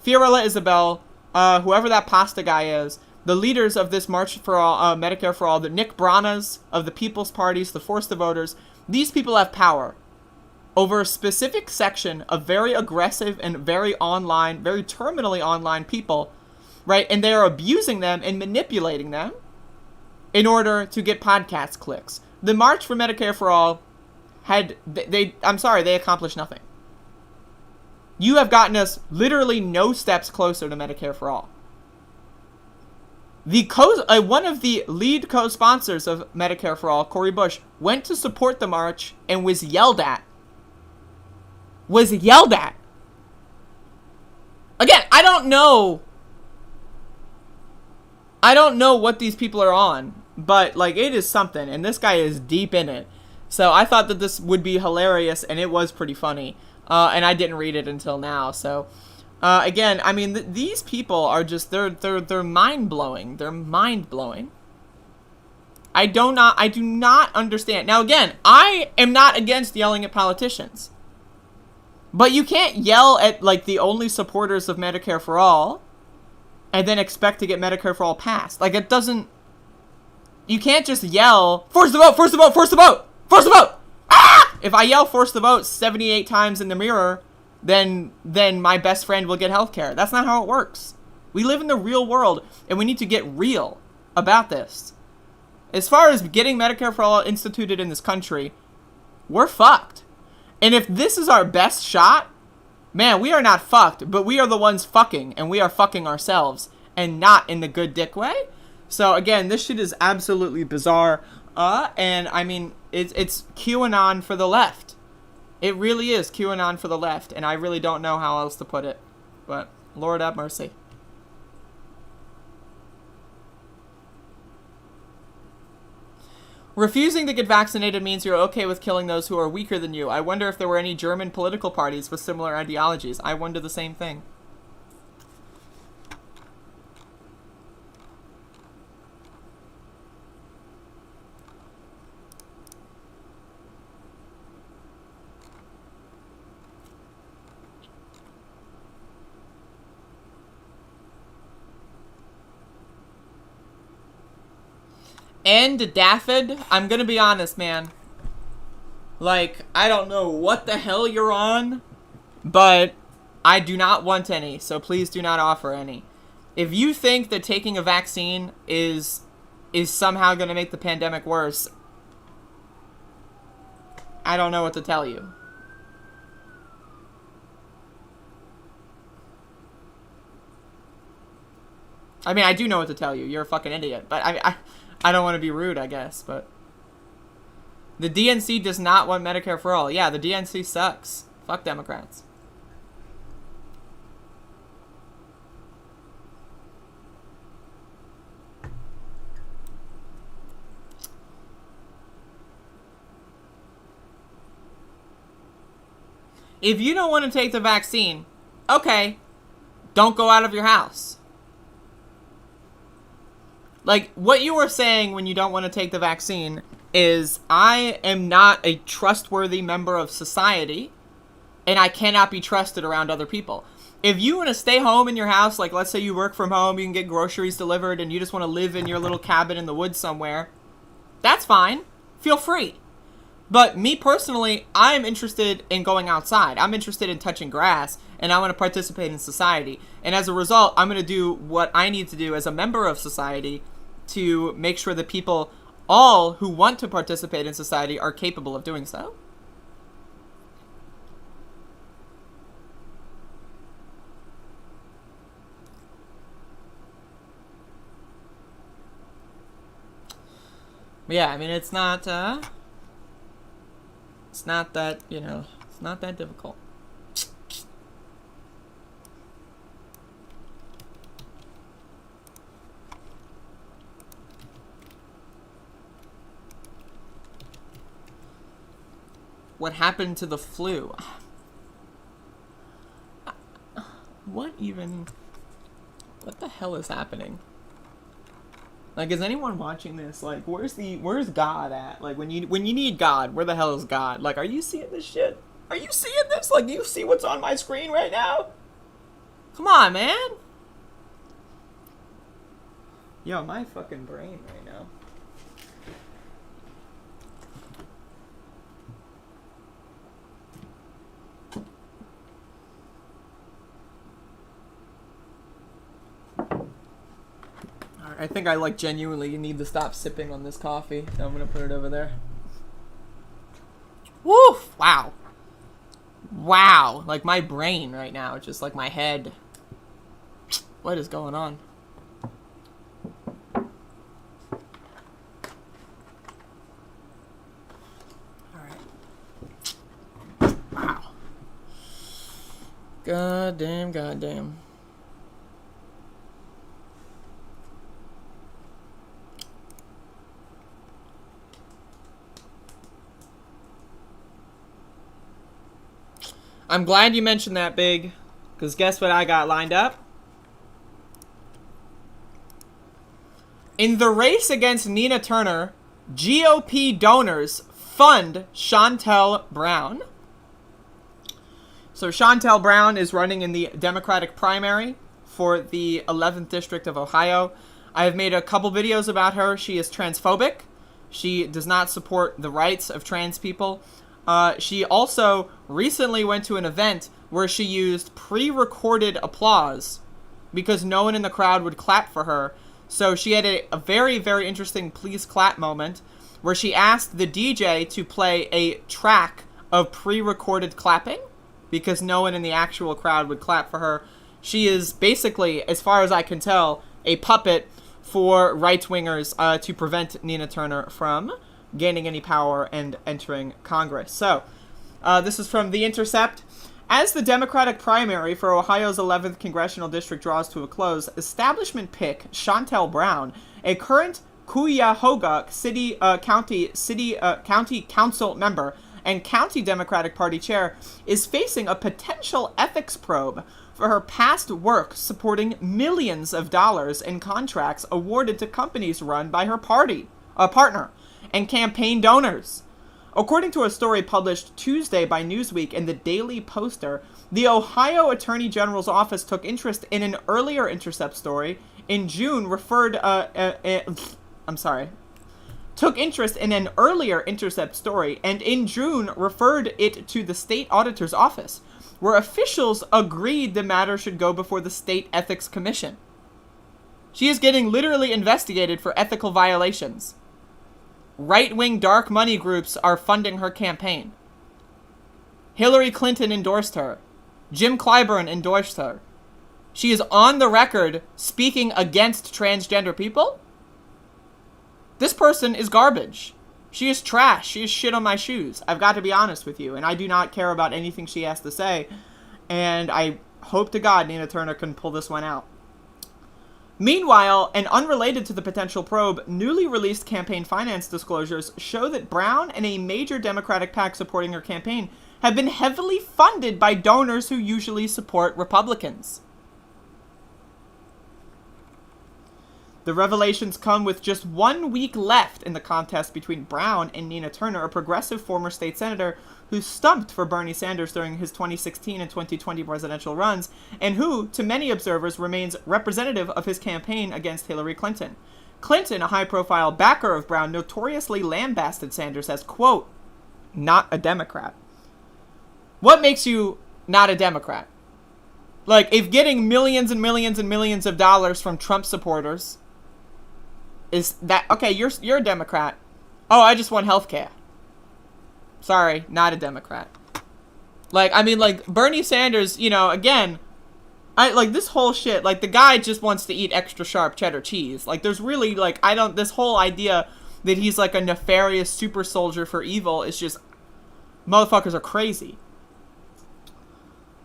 Fiorella Isabel, whoever that pasta guy is, the leaders of this March for All, Medicare for All, the Nick Branas of the People's Parties, the Force the Voters, these people have power over a specific section of very aggressive and very online, very terminally online people, right? And they are abusing them and manipulating them in order to get podcast clicks. The March for Medicare for All they accomplished nothing. You have gotten us literally no steps closer to Medicare for All. One of the lead co-sponsors of Medicare for All, Cori Bush, went to support the march and was yelled at. Again, I don't know what these people are on, but, like, it is something, and this guy is deep in it. So I thought that this would be hilarious, and it was pretty funny. And I didn't read it until now, so... again, I mean, these people are just, they're mind-blowing. They're mind-blowing. I do not understand. Now, again, I am not against yelling at politicians. But you can't yell at, like, the only supporters of Medicare for All and then expect to get Medicare for All passed. Like, it doesn't... You can't just yell, force the vote, force the vote, force the vote, force the vote! Ah! If I yell force the vote 78 times in the mirror, then my best friend will get healthcare. That's not how it works. We live in the real world, and we need to get real about this. as far as getting Medicare for All instituted in this country, we're fucked. And if this is our best shot, man, we are not fucked, but we are the ones fucking, and we are fucking ourselves, and not in the good dick way. So again, this shit is absolutely bizarre. And I mean, it's QAnon for the left. It really is QAnon for the left, and I really don't know how else to put it. But Lord have mercy. Refusing to get vaccinated means you're okay with killing those who are weaker than you. I wonder if there were any German political parties with similar ideologies. I wonder the same thing. And Daffod, I'm gonna be honest, man. Like, I don't know what the hell you're on, but I do not want any, so please do not offer any. If you think that taking a vaccine is somehow gonna make the pandemic worse, I don't know what to tell you. I mean, I do know what to tell you. You're a fucking idiot, but I don't want to be rude, I guess, but the DNC does not want Medicare for all. Yeah, the DNC sucks. Fuck Democrats. If you don't want to take the vaccine, okay, don't go out of your house. Like, what you were saying when you don't want to take the vaccine is, I am not a trustworthy member of society, and I cannot be trusted around other people. If you want to stay home in your house, like let's say you work from home, you can get groceries delivered, and you just want to live in your little cabin in the woods somewhere, that's fine. Feel free. But me personally, I'm interested in going outside. I'm interested in touching grass, and I want to participate in society. And as a result, I'm going to do what I need to do as a member of society to make sure that people, all who want to participate in society, are capable of doing so. Yeah, I mean, it's not that, you know, it's not that difficult. What happened to the flu? What the hell is happening? Like, is anyone watching this? Like, where's God at? Like, when you need God, where the hell is God? Like, are you seeing this shit? Are you seeing this? Like, you see what's on my screen right now? Come on, man. Yo, my fucking brain right now. I think I, like, genuinely need to stop sipping on this coffee. So I'm gonna put it over there. Woof! Wow. Wow. Like, my brain right now, just like my head. What is going on? Alright. Wow. Goddamn, goddamn. I'm glad you mentioned that, Big, because guess what I got lined up? In the race against Nina Turner, GOP donors fund Shontel Brown. So Shontel Brown is running in the Democratic primary for the 11th District of Ohio. I have made a couple videos about her. She is transphobic. She does not support the rights of trans people. She also recently went to an event where she used pre-recorded applause because no one in the crowd would clap for her. So she had a very, very interesting please clap moment where she asked the DJ to play a track of pre-recorded clapping because no one in the actual crowd would clap for her. She is basically, as far as I can tell, a puppet for right-wingers to prevent Nina Turner from gaining any power and entering Congress. So, this is from The Intercept. As the Democratic primary for Ohio's 11th congressional district draws to a close, establishment pick Shontel Brown, a current Cuyahoga County Council member and County Democratic Party chair, is facing a potential ethics probe for her past work supporting millions of dollars in contracts awarded to companies run by her partner and campaign donors. According to a story published Tuesday by Newsweek and the Daily Poster, the Ohio Attorney General's office took interest in an earlier Intercept story in June took interest in an earlier Intercept story and in June referred it to the state auditor's office, where officials agreed the matter should go before the State Ethics Commission. She is getting literally investigated for ethical violations. Right-wing dark money groups are funding her campaign. Hillary Clinton endorsed her. Jim Clyburn endorsed her. She is on the record speaking against transgender people? This person is garbage. She is trash. She is shit on my shoes. I've got to be honest with you, and I do not care about anything she has to say, and I hope to God Nina Turner can pull this one out. Meanwhile, and unrelated to the potential probe, newly released campaign finance disclosures show that Brown and a major Democratic PAC supporting her campaign have been heavily funded by donors who usually support Republicans. The revelations come with just 1 week left in the contest between Brown and Nina Turner, a progressive former state senator who stumped for Bernie Sanders during his 2016 and 2020 presidential runs, and who, to many observers, remains representative of his campaign against Hillary Clinton. Clinton, a high-profile backer of Brown, notoriously lambasted Sanders as, quote, not a Democrat. What makes you not a Democrat? Like, if getting millions and millions and millions of dollars from Trump supporters is that, okay, you're a Democrat. Oh, I just want healthcare. Sorry, not a Democrat. Like, I mean, like, Bernie Sanders, you know, again, like, this whole shit, like, the guy just wants to eat extra sharp cheddar cheese. Like, there's really, like, this whole idea that he's, like, a nefarious super soldier for evil is just, motherfuckers are crazy.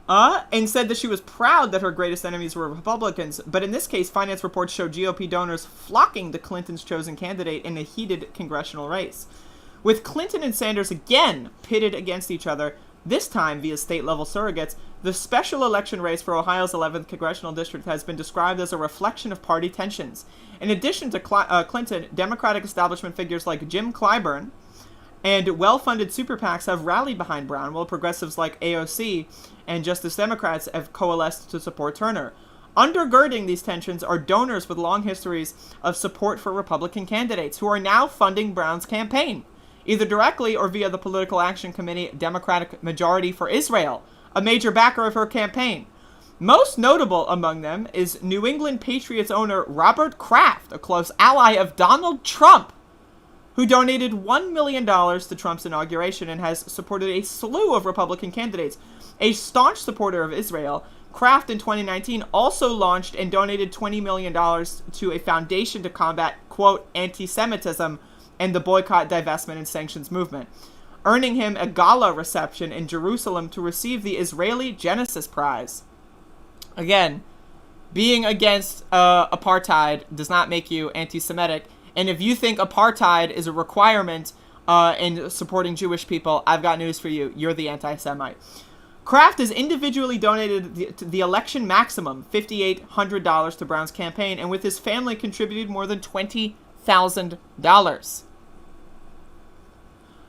And said that she was proud that her greatest enemies were Republicans, but in this case, finance reports show GOP donors flocking to Clinton's chosen candidate in a heated congressional race. With Clinton and Sanders again pitted against each other, this time via state-level surrogates, the special election race for Ohio's 11th congressional district has been described as a reflection of party tensions. In addition to Clinton, Democratic establishment figures like Jim Clyburn and well-funded super PACs have rallied behind Brown, while progressives like AOC and Justice Democrats have coalesced to support Turner. Undergirding these tensions are donors with long histories of support for Republican candidates who are now funding Brown's campaign, either directly or via the Political Action Committee Democratic Majority for Israel, a major backer of her campaign. Most notable among them is New England Patriots owner Robert Kraft, a close ally of Donald Trump, who donated $1 million to Trump's inauguration and has supported a slew of Republican candidates. A staunch supporter of Israel, Kraft in 2019 also launched and donated $20 million to a foundation to combat, quote, anti-Semitism and the boycott, divestment, and sanctions movement, earning him a gala reception in Jerusalem to receive the Israeli Genesis Prize. Again, being against apartheid does not make you anti-Semitic. And if you think apartheid is a requirement in supporting Jewish people, I've got news for you. You're the anti-Semite. Kraft has individually donated the election maximum, $5,800, to Brown's campaign, and with his family contributed more than $20,000.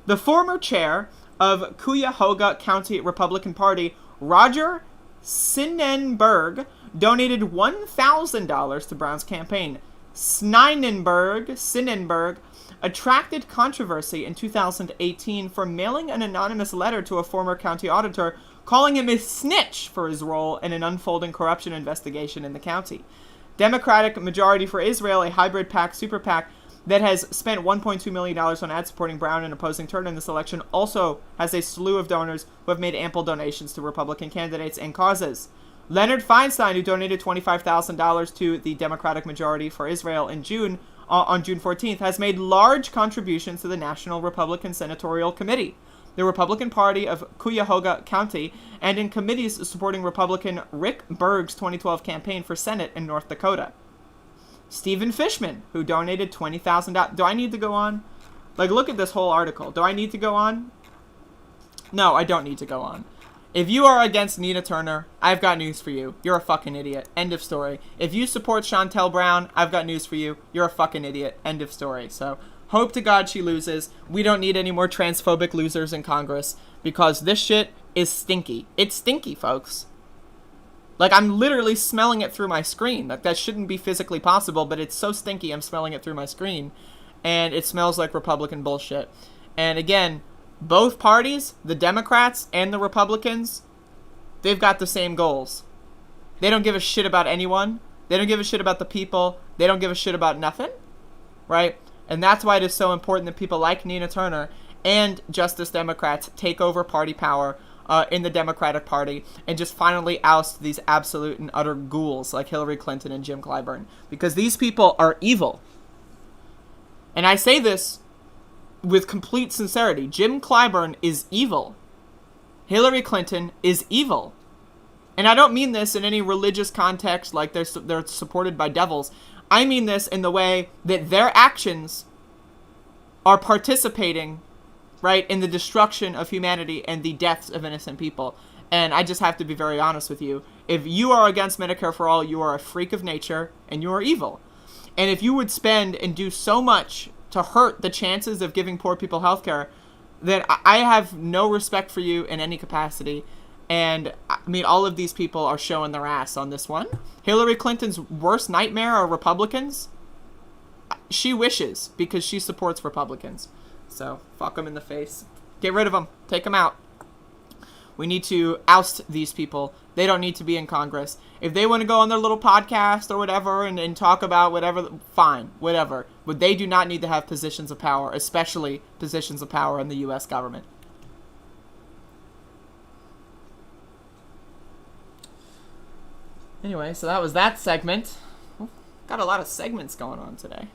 The former chair of Cuyahoga County Republican Party, Roger Sinenberg, donated $1,000 to Brown's campaign. Sinenberg attracted controversy in 2018 for mailing an anonymous letter to a former county auditor calling him a snitch for his role in an unfolding corruption investigation in the county. Democratic Majority for Israel, a hybrid PAC, super PAC, that has spent $1.2 million on ads supporting Brown and opposing Turner in this election, also has a slew of donors who have made ample donations to Republican candidates and causes. Leonard Feinstein, who donated $25,000 to the Democratic Majority for Israel in June, on June 14th, has made large contributions to the National Republican Senatorial Committee, the Republican Party of Cuyahoga County, and in committees supporting Republican Rick Berg's 2012 campaign for Senate in North Dakota. Stephen Fishman, who donated $20,000. Do I need to go on? Like, look at this whole article. Do I need to go on? No, I don't need to go on. If you are against Nina Turner, I've got news for you. You're a fucking idiot. End of story. If you support Shontel Brown, I've got news for you. You're a fucking idiot. End of story. So, hope to God she loses. We don't need any more transphobic losers in Congress because this shit is stinky. It's stinky, folks. Like, I'm literally smelling it through my screen. Like, that shouldn't be physically possible, but it's so stinky I'm smelling it through my screen. And it smells like Republican bullshit. And again, both parties, the Democrats and the Republicans, they've got the same goals. They don't give a shit about anyone. They don't give a shit about the people. They don't give a shit about nothing. Right? And that's why it is so important that people like Nina Turner and Justice Democrats take over party power in the Democratic Party and just finally oust these absolute and utter ghouls like Hillary Clinton and Jim Clyburn. Because these people are evil. And I say this with complete sincerity. Jim Clyburn is evil. Hillary Clinton is evil. And I don't mean this in any religious context like they're supported by devils. I mean this in the way that their actions are participating, right, in the destruction of humanity and the deaths of innocent people. And I just have to be very honest with you. If you are against Medicare for All, you are a freak of nature and you are evil. And if you would spend and do so much to hurt the chances of giving poor people health care, then I have no respect for you in any capacity. And, I mean, all of these people are showing their ass on this one. Hillary Clinton's worst nightmare are Republicans. She wishes because she supports Republicans. So, fuck them in the face. Get rid of them. Take them out. We need to oust these people. They don't need to be in Congress. If they want to go on their little podcast or whatever and talk about whatever, fine, whatever. But they do not need to have positions of power, especially positions of power in the U.S. government. Anyway, so that was that segment. Got a lot of segments going on today.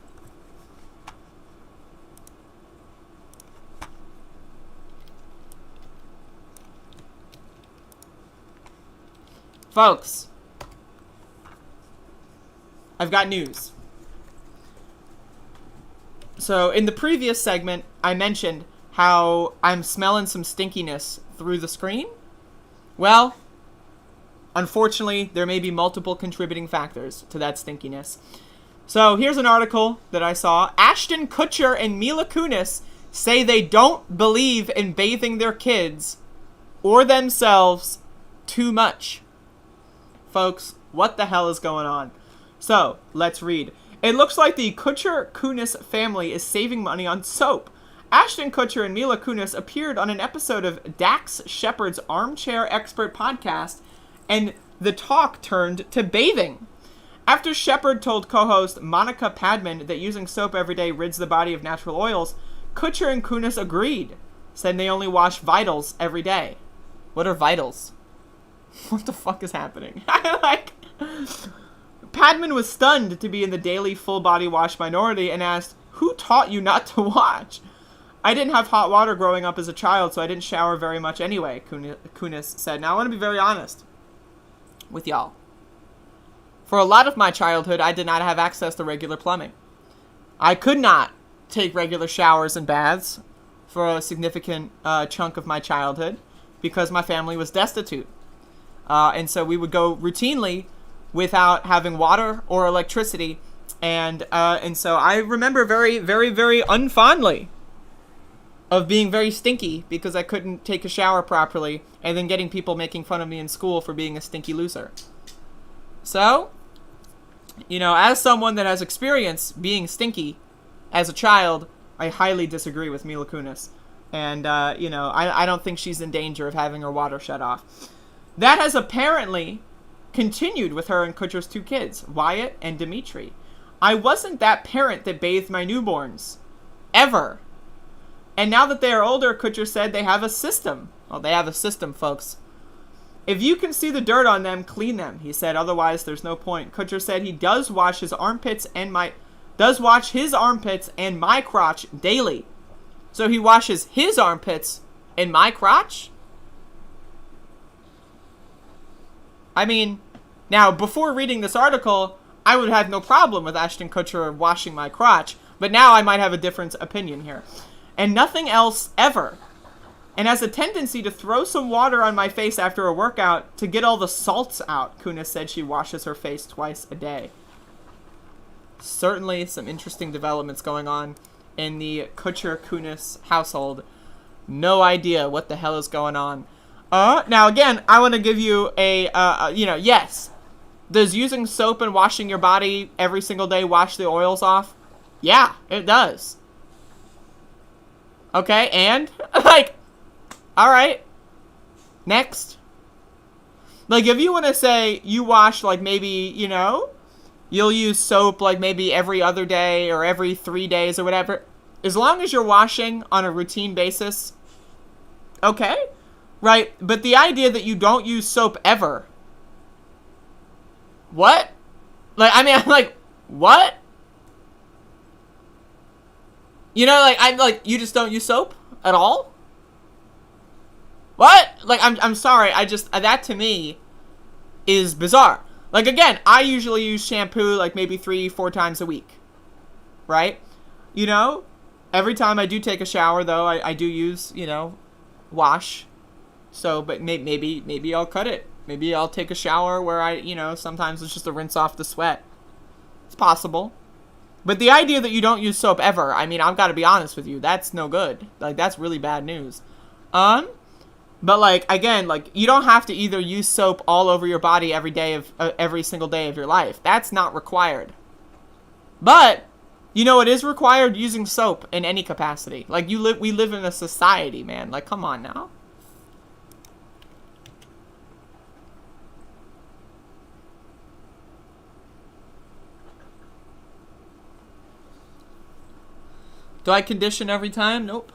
Folks, I've got news. So, in the previous segment, I mentioned how I'm smelling some stinkiness through the screen. Well, unfortunately, there may be multiple contributing factors to that stinkiness. So, here's an article that I saw. Ashton Kutcher and Mila Kunis say they don't believe in bathing their kids or themselves too much. Folks, what the hell is going on? So, let's read. It looks like the Kutcher-Kunis family is saving money on soap. Ashton Kutcher and Mila Kunis appeared on an episode of Dax Shepard's Armchair Expert podcast, and the talk turned to bathing. After Shepard told co-host Monica Padman that using soap every day rids the body of natural oils, Kutcher and Kunis agreed, saying they only wash vitals every day. What are vitals? What the fuck is happening? Padman was stunned to be in the daily full-body wash minority and asked, "Who taught you not to watch?" "I didn't have hot water growing up as a child, so I didn't shower very much anyway," Kunis said. Now, I want to be very honest with y'all. For a lot of my childhood, I did not have access to regular plumbing. I could not take regular showers and baths for a significant chunk of my childhood because my family was destitute. And so we would go routinely without having water or electricity. And so I remember very, very, very unfondly of being very stinky because I couldn't take a shower properly and then getting people making fun of me in school for being a stinky loser. So, you know, as someone that has experience being stinky as a child, I highly disagree with Mila Kunis. And, you know, I don't think she's in danger of having her water shut off. That has apparently continued with her and Kutcher's 2 kids, Wyatt and Dimitri. I wasn't that parent that bathed my newborns. Ever. And now that they are older, Kutcher said they have a system. Well, they have a system, folks. If you can see the dirt on them, clean them, he said. Otherwise, there's no point. Kutcher said he does wash his armpits and my crotch daily. So he washes his armpits and my crotch? I mean, now, before reading this article, I would have no problem with Ashton Kutcher washing my crotch. But now I might have a different opinion here. And nothing else ever. And has a tendency to throw some water on my face after a workout to get all the salts out. Kunis said she washes her face twice a day. Certainly some interesting developments going on in the Kutcher-Kunis household. No idea what the hell is going on. Now again, I want to give you yes. Does using soap and washing your body every single day wash the oils off? Yeah, it does. Okay, and, like, alright. Next. Like, if you want to say you wash, like, maybe, you know, you'll use soap, like, maybe every other day or every 3 days or whatever. As long as you're washing on a routine basis, okay, right? But the idea that you don't use soap ever. What? Like, I mean, I'm like, what? You know, like, I'm like, you just don't use soap at all? What? Like, I'm sorry, that to me is bizarre. Like, again, I usually use shampoo, like, maybe 3-4 times a week. Right? You know? Every time I do take a shower, though, I do use, you know, wash. So, but maybe I'll cut it. Maybe I'll take a shower where you know, sometimes it's just to rinse off the sweat. It's possible. But the idea that you don't use soap ever, I mean, I've got to be honest with you, that's no good. Like, that's really bad news. But, like, again, like, you don't have to either use soap all over your body every single day of your life. That's not required. But, you know, it is required using soap in any capacity. Like, we live in a society, man. Like, come on now. Do I condition every time? Nope.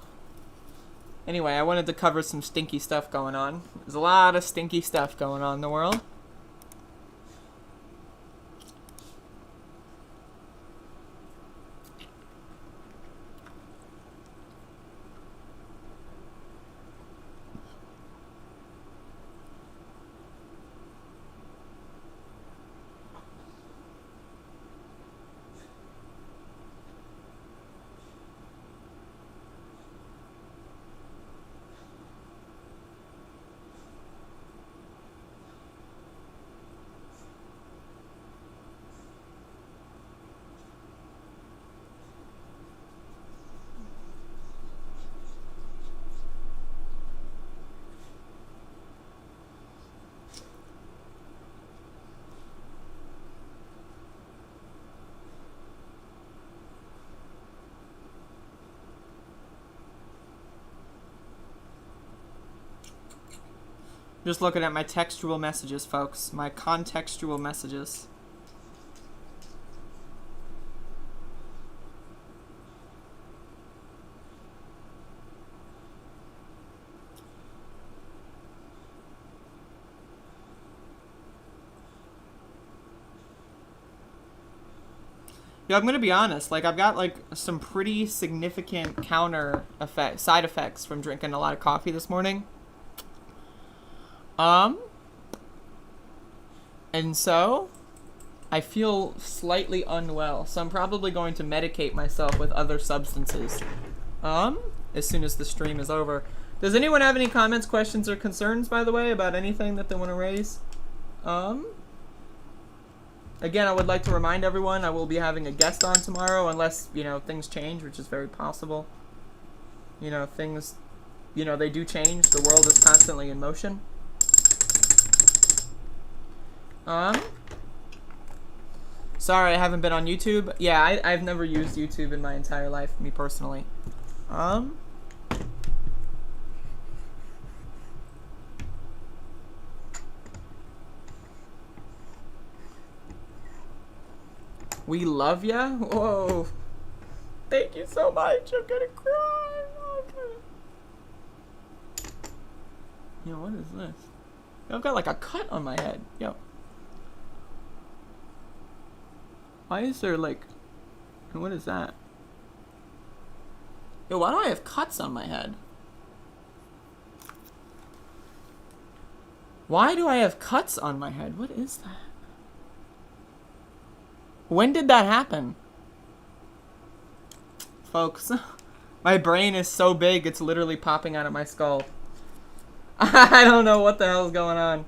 Anyway, I wanted to cover some stinky stuff going on. There's a lot of stinky stuff going on in the world. Just looking at my textual messages, folks. My contextual messages. Yeah, I'm gonna be honest. Like, I've got like some pretty significant side effects from drinking a lot of coffee this morning. And so, I feel slightly unwell, so I'm probably going to medicate myself with other substances, as soon as the stream is over. Does anyone have any comments, questions, or concerns, by the way, about anything that they want to raise? Again, I would like to remind everyone I will be having a guest on tomorrow, unless, you know, things change, which is very possible. You know, things, you know, they do change. The world is constantly in motion. Sorry, I haven't been on YouTube. Yeah, I've never used YouTube in my entire life, me personally. We love ya? Whoa. Thank you so much. I'm gonna cry. Okay. Yo, what is this? Yo, I've got like a cut on my head. Yo. Why is there like... What is that? Yo, why do I have cuts on my head? Why do I have cuts on my head? What is that? When did that happen? Folks, my brain is so big it's literally popping out of my skull. I don't know what the hell is going on.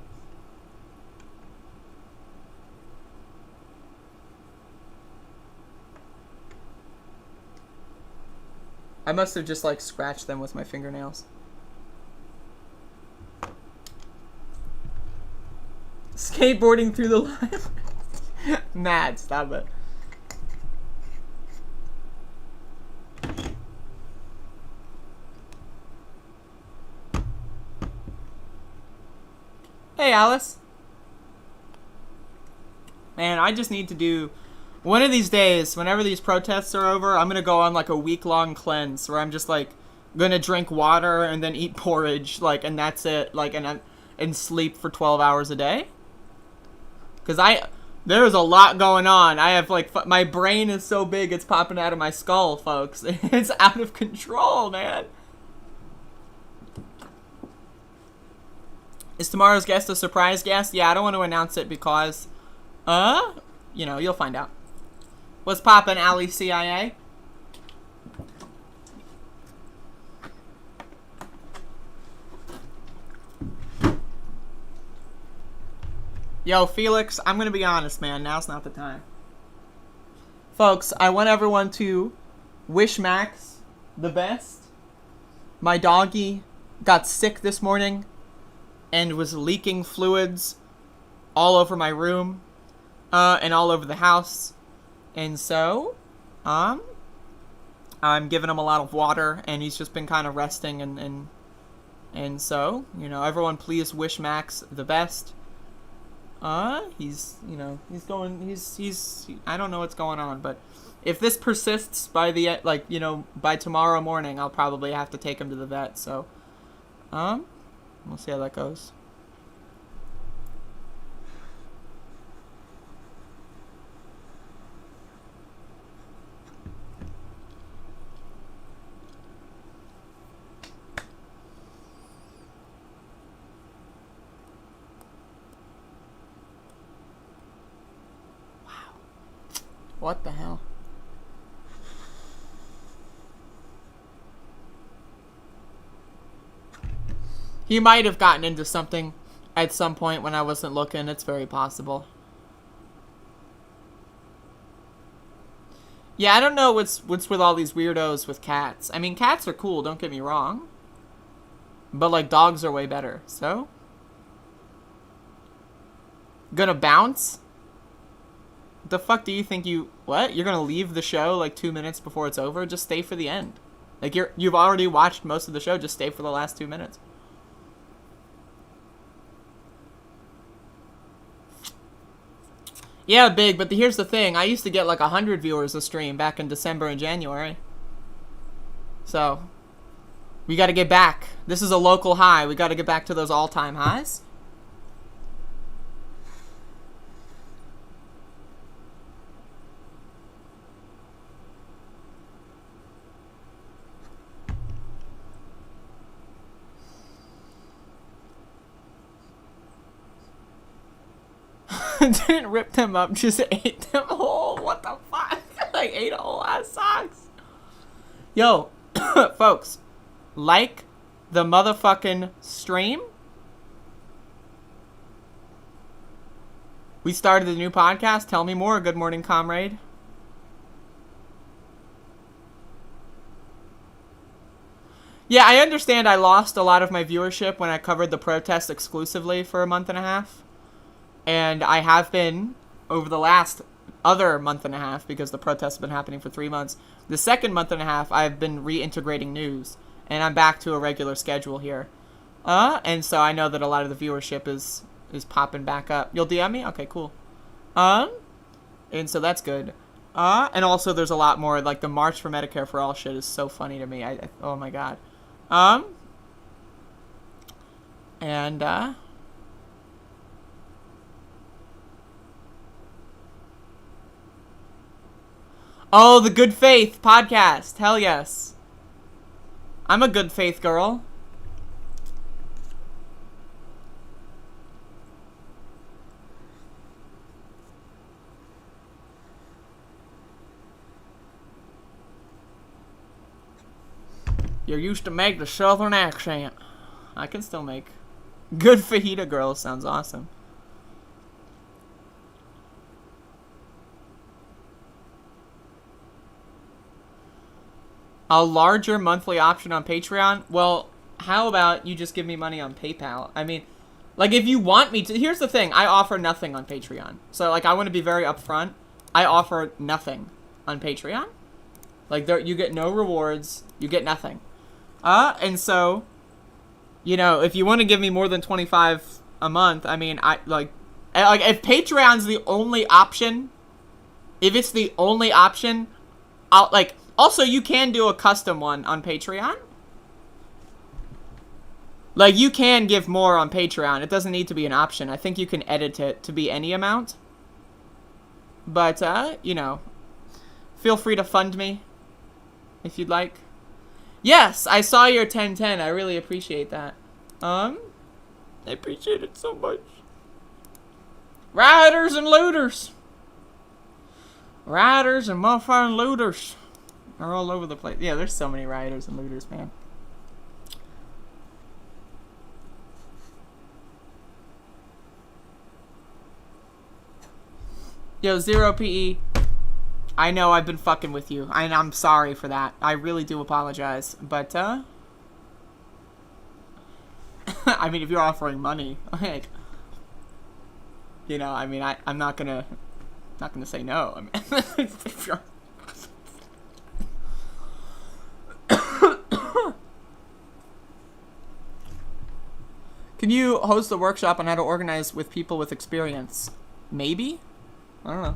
I must have just like scratched them with my fingernails. Skateboarding through the live. Mad, stop it. Hey, Alice. Man, I just need to do... One of these days, whenever these protests are over, I'm going to go on like a week-long cleanse where I'm just like going to drink water and then eat porridge, like, and that's it, like, and sleep for 12 hours a day. Because there's a lot going on. I have like, my brain is so big it's popping out of my skull, folks. It's out of control, man. Is tomorrow's guest a surprise guest? Yeah, I don't want to announce it because, you know, you'll find out. What's poppin', Ali CIA? Yo, Felix, I'm gonna be honest, man. Now's not the time. Folks, I want everyone to wish Max the best. My doggy got sick this morning and was leaking fluids all over my room and all over the house. And so, I'm giving him a lot of water, and he's just been kind of resting, and so, you know, everyone please wish Max the best. He's, you know, he's, I don't know what's going on, but if this persists by the, like, you know, by tomorrow morning, I'll probably have to take him to the vet, so, we'll see how that goes. What the hell? He might have gotten into something at some point when I wasn't looking. It's very possible. Yeah, I don't know what's with all these weirdos with cats. I mean, cats are cool, don't get me wrong. But, like, dogs are way better, so? Gonna bounce? The fuck do you think you... What? You're gonna leave the show like 2 minutes before it's over? Just stay for the end. Like, you've already watched most of the show. Just stay for the last 2 minutes. Yeah, big, but here's the thing. I used to get like 100 viewers a stream back in December and January. So, we gotta get back. This is a local high. We gotta get back to those all-time highs. Didn't rip them up, just ate them whole. What the fuck? Like, ate a whole ass socks. Yo, folks, like the motherfucking stream. We started a new podcast. Tell me more. Good morning, comrade. Yeah, I understand I lost a lot of my viewership when I covered the protest exclusively for a month and a half. And I have been, over the last other month and a half, because the protests have been happening for 3 months, the second month and a half, I've been reintegrating news. And I'm back to a regular schedule here. And so I know that a lot of the viewership is popping back up. You'll DM me? Okay, cool. And so that's good. And also there's a lot more, like the March for Medicare for All shit is so funny to me. Oh my god. And, oh, the Good Faith podcast. Hell yes. I'm a good faith girl. You used to make the southern accent. I can still make. Good fajita girl sounds awesome. A larger monthly option on Patreon? Well, how about you just give me money on PayPal? I mean, like, if you want me to... Here's the thing. I offer nothing on Patreon. So, like, I want to be very upfront. I offer nothing on Patreon. Like, there, you get no rewards. You get nothing. And so, you know, if you want to give me more than $25 a month, I mean, like, if Patreon's the only option, if it's the only option, I'll, like... Also, you can do a custom one on Patreon. Like, you can give more on Patreon. It doesn't need to be an option. I think you can edit it to be any amount. But, you know, feel free to fund me if you'd like. Yes, I saw your 1010. I really appreciate that. I appreciate it so much. Rioters and looters. Rioters and motherfucking looters are all over the place. Yeah, there's so many rioters and looters, man. Yo, 0PE. I know I've been fucking with you, and I'm sorry for that. I really do apologize. But, I mean, if you're offering money, like, you know, I mean, I'm not gonna say no. I mean, if you're... Can you host a workshop on how to organize with people with experience? Maybe? I don't know.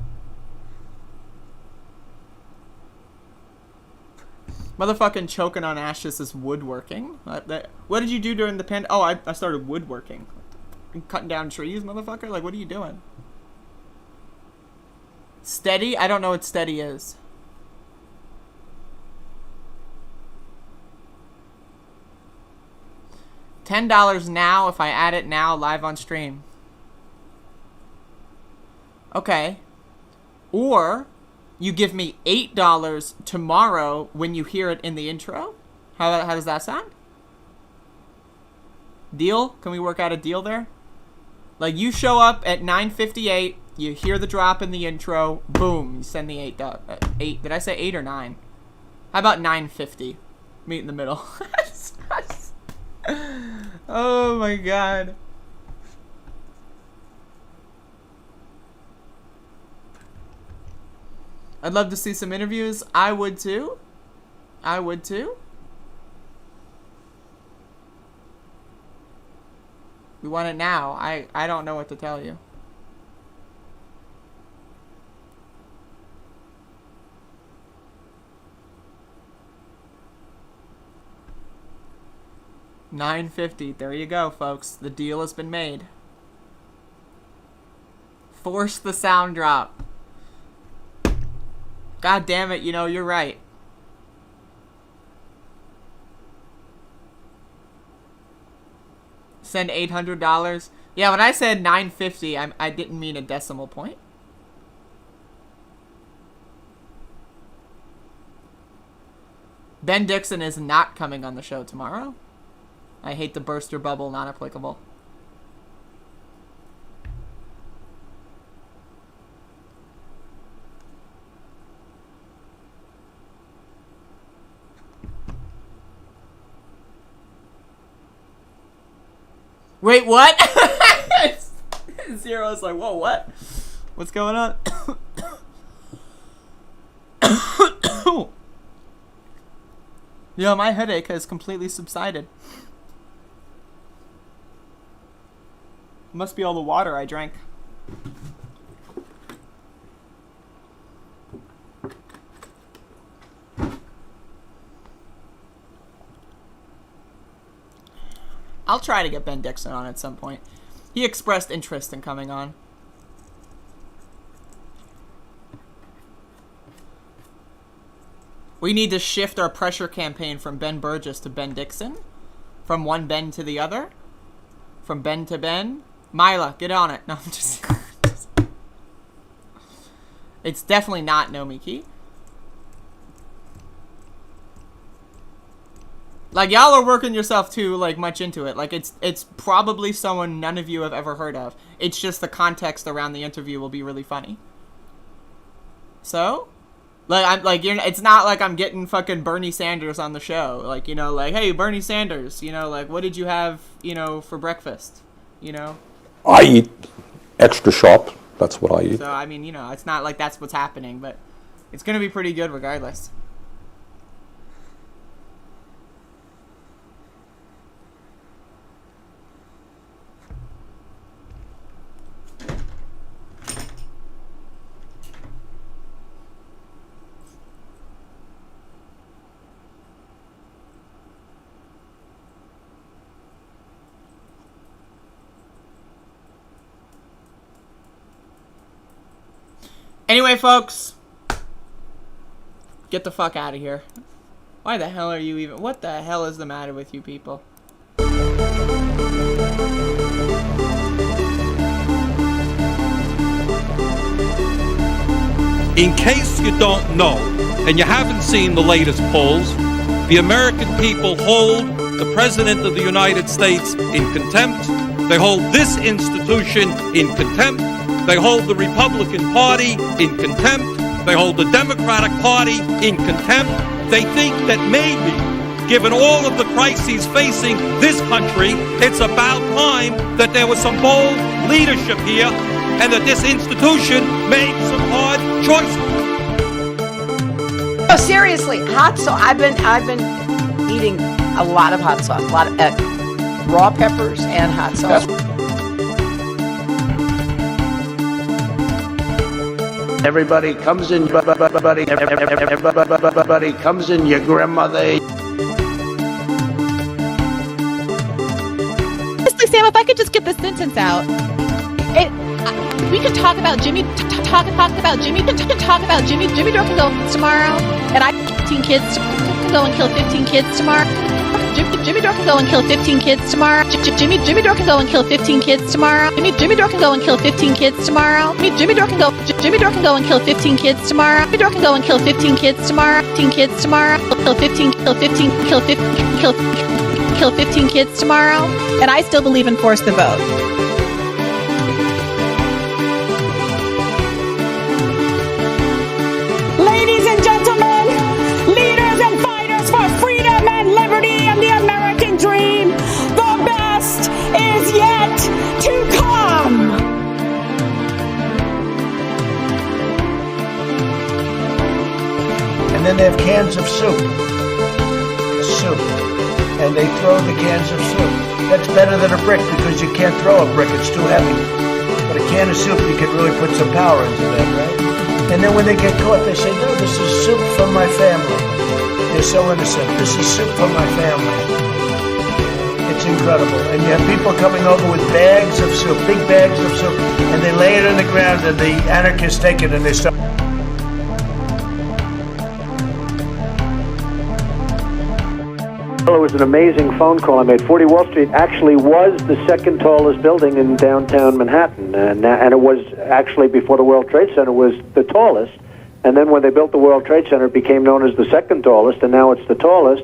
Motherfucking choking on ashes is woodworking. What did you do during the pandemic? Oh, I started woodworking. Cutting down trees, motherfucker? Like, what are you doing? Steady? I don't know what steady is. $10 now if I add it now live on stream. Okay. Or you give me $8 tomorrow when you hear it in the intro. How does that sound? Deal? Can we work out a deal there? Like, you show up at 9:58, you hear the drop in the intro, boom, you send the $8. Did I say 8 or 9? How about 9:50? Meet in the middle. Oh my god. I'd love to see some interviews. I would too. I would too. We want it now. I don't know what to tell you. $9.50. There you go, folks. The deal has been made. Force the sound drop. God damn it, you know, you're right. Send $800. Yeah, when I said $9.50, I didn't mean a decimal point. Ben Dixon is not coming on the show tomorrow. I hate the burst your bubble, not applicable. Wait, what? Zero's like, whoa, what? What's going on? Yeah, my headache has completely subsided. Must be all the water I drank. I'll try to get Ben Dixon on at some point. He expressed interest in coming on. We need to shift our pressure campaign from Ben Burgess to Ben Dixon. From one Ben to the other. From Ben to Ben. Mila, get on it. No, I'm just... It's definitely not Nomiki. Like, y'all are working yourself too, like, much into it. Like, it's probably someone none of you have ever heard of. It's just the context around the interview will be really funny. So, like, it's not like I'm getting fucking Bernie Sanders on the show. Like, you know, like, hey, Bernie Sanders, you know, like, what did you have, you know, for breakfast? You know? I eat extra sharp. That's what I eat. So, I mean, you know, it's not like that's what's happening, but it's going to be pretty good regardless. Anyway, folks, get the fuck out of here. Why the hell are you even... What the hell is the matter with you people? In case you don't know, and you haven't seen the latest polls, the American people hold the President of the United States in contempt. They hold this institution in contempt. They hold the Republican Party in contempt. They hold the Democratic Party in contempt. They think that maybe, given all of the crises facing this country, it's about time that there was some bold leadership here and that this institution made some hard choices. Oh, seriously, hot sauce. I've been eating a lot of hot sauce, a lot of raw peppers and hot sauce. Everybody comes in, everybody comes in your grandmother. Honestly, Sam, if I could just get this sentence out. We could talk about Jimmy, talk about Jimmy Dore can go tomorrow, and I 15 kids can go and kill 15 kids tomorrow. Jimmy Dore can go and kill 15 kids tomorrow. Jimmy Dore can go and kill 15 kids tomorrow. Jimmy Dore can go and kill 15 kids tomorrow. Jimmy Dore can go and kill 15 kids tomorrow. Jimmy Dore can go and kill 15 kids tomorrow. 15 kids tomorrow. Kill 15 kids tomorrow. And I still believe in force the vote. Ladies and gentlemen, leaders and fighters for freedom and liberty and the American dream, the best is yet to come. And then they have cans of soup. And they throw the cans of soup. That's better than a brick because you can't throw a brick, it's too heavy. But a can of soup, you can really put some power into that, right? And then when they get caught, they say, no, this is soup from my family. They're so innocent. This is soup from my family. It's incredible. And you have people coming over with bags of soup, big bags of soup, and they lay it on the ground, and the anarchists take it, and they start... It was an amazing phone call I made. 40 Wall Street actually was the second tallest building in downtown Manhattan, and it was actually, before the World Trade Center, was the tallest. And then when they built the World Trade Center, it became known as the second tallest, and now it's the tallest.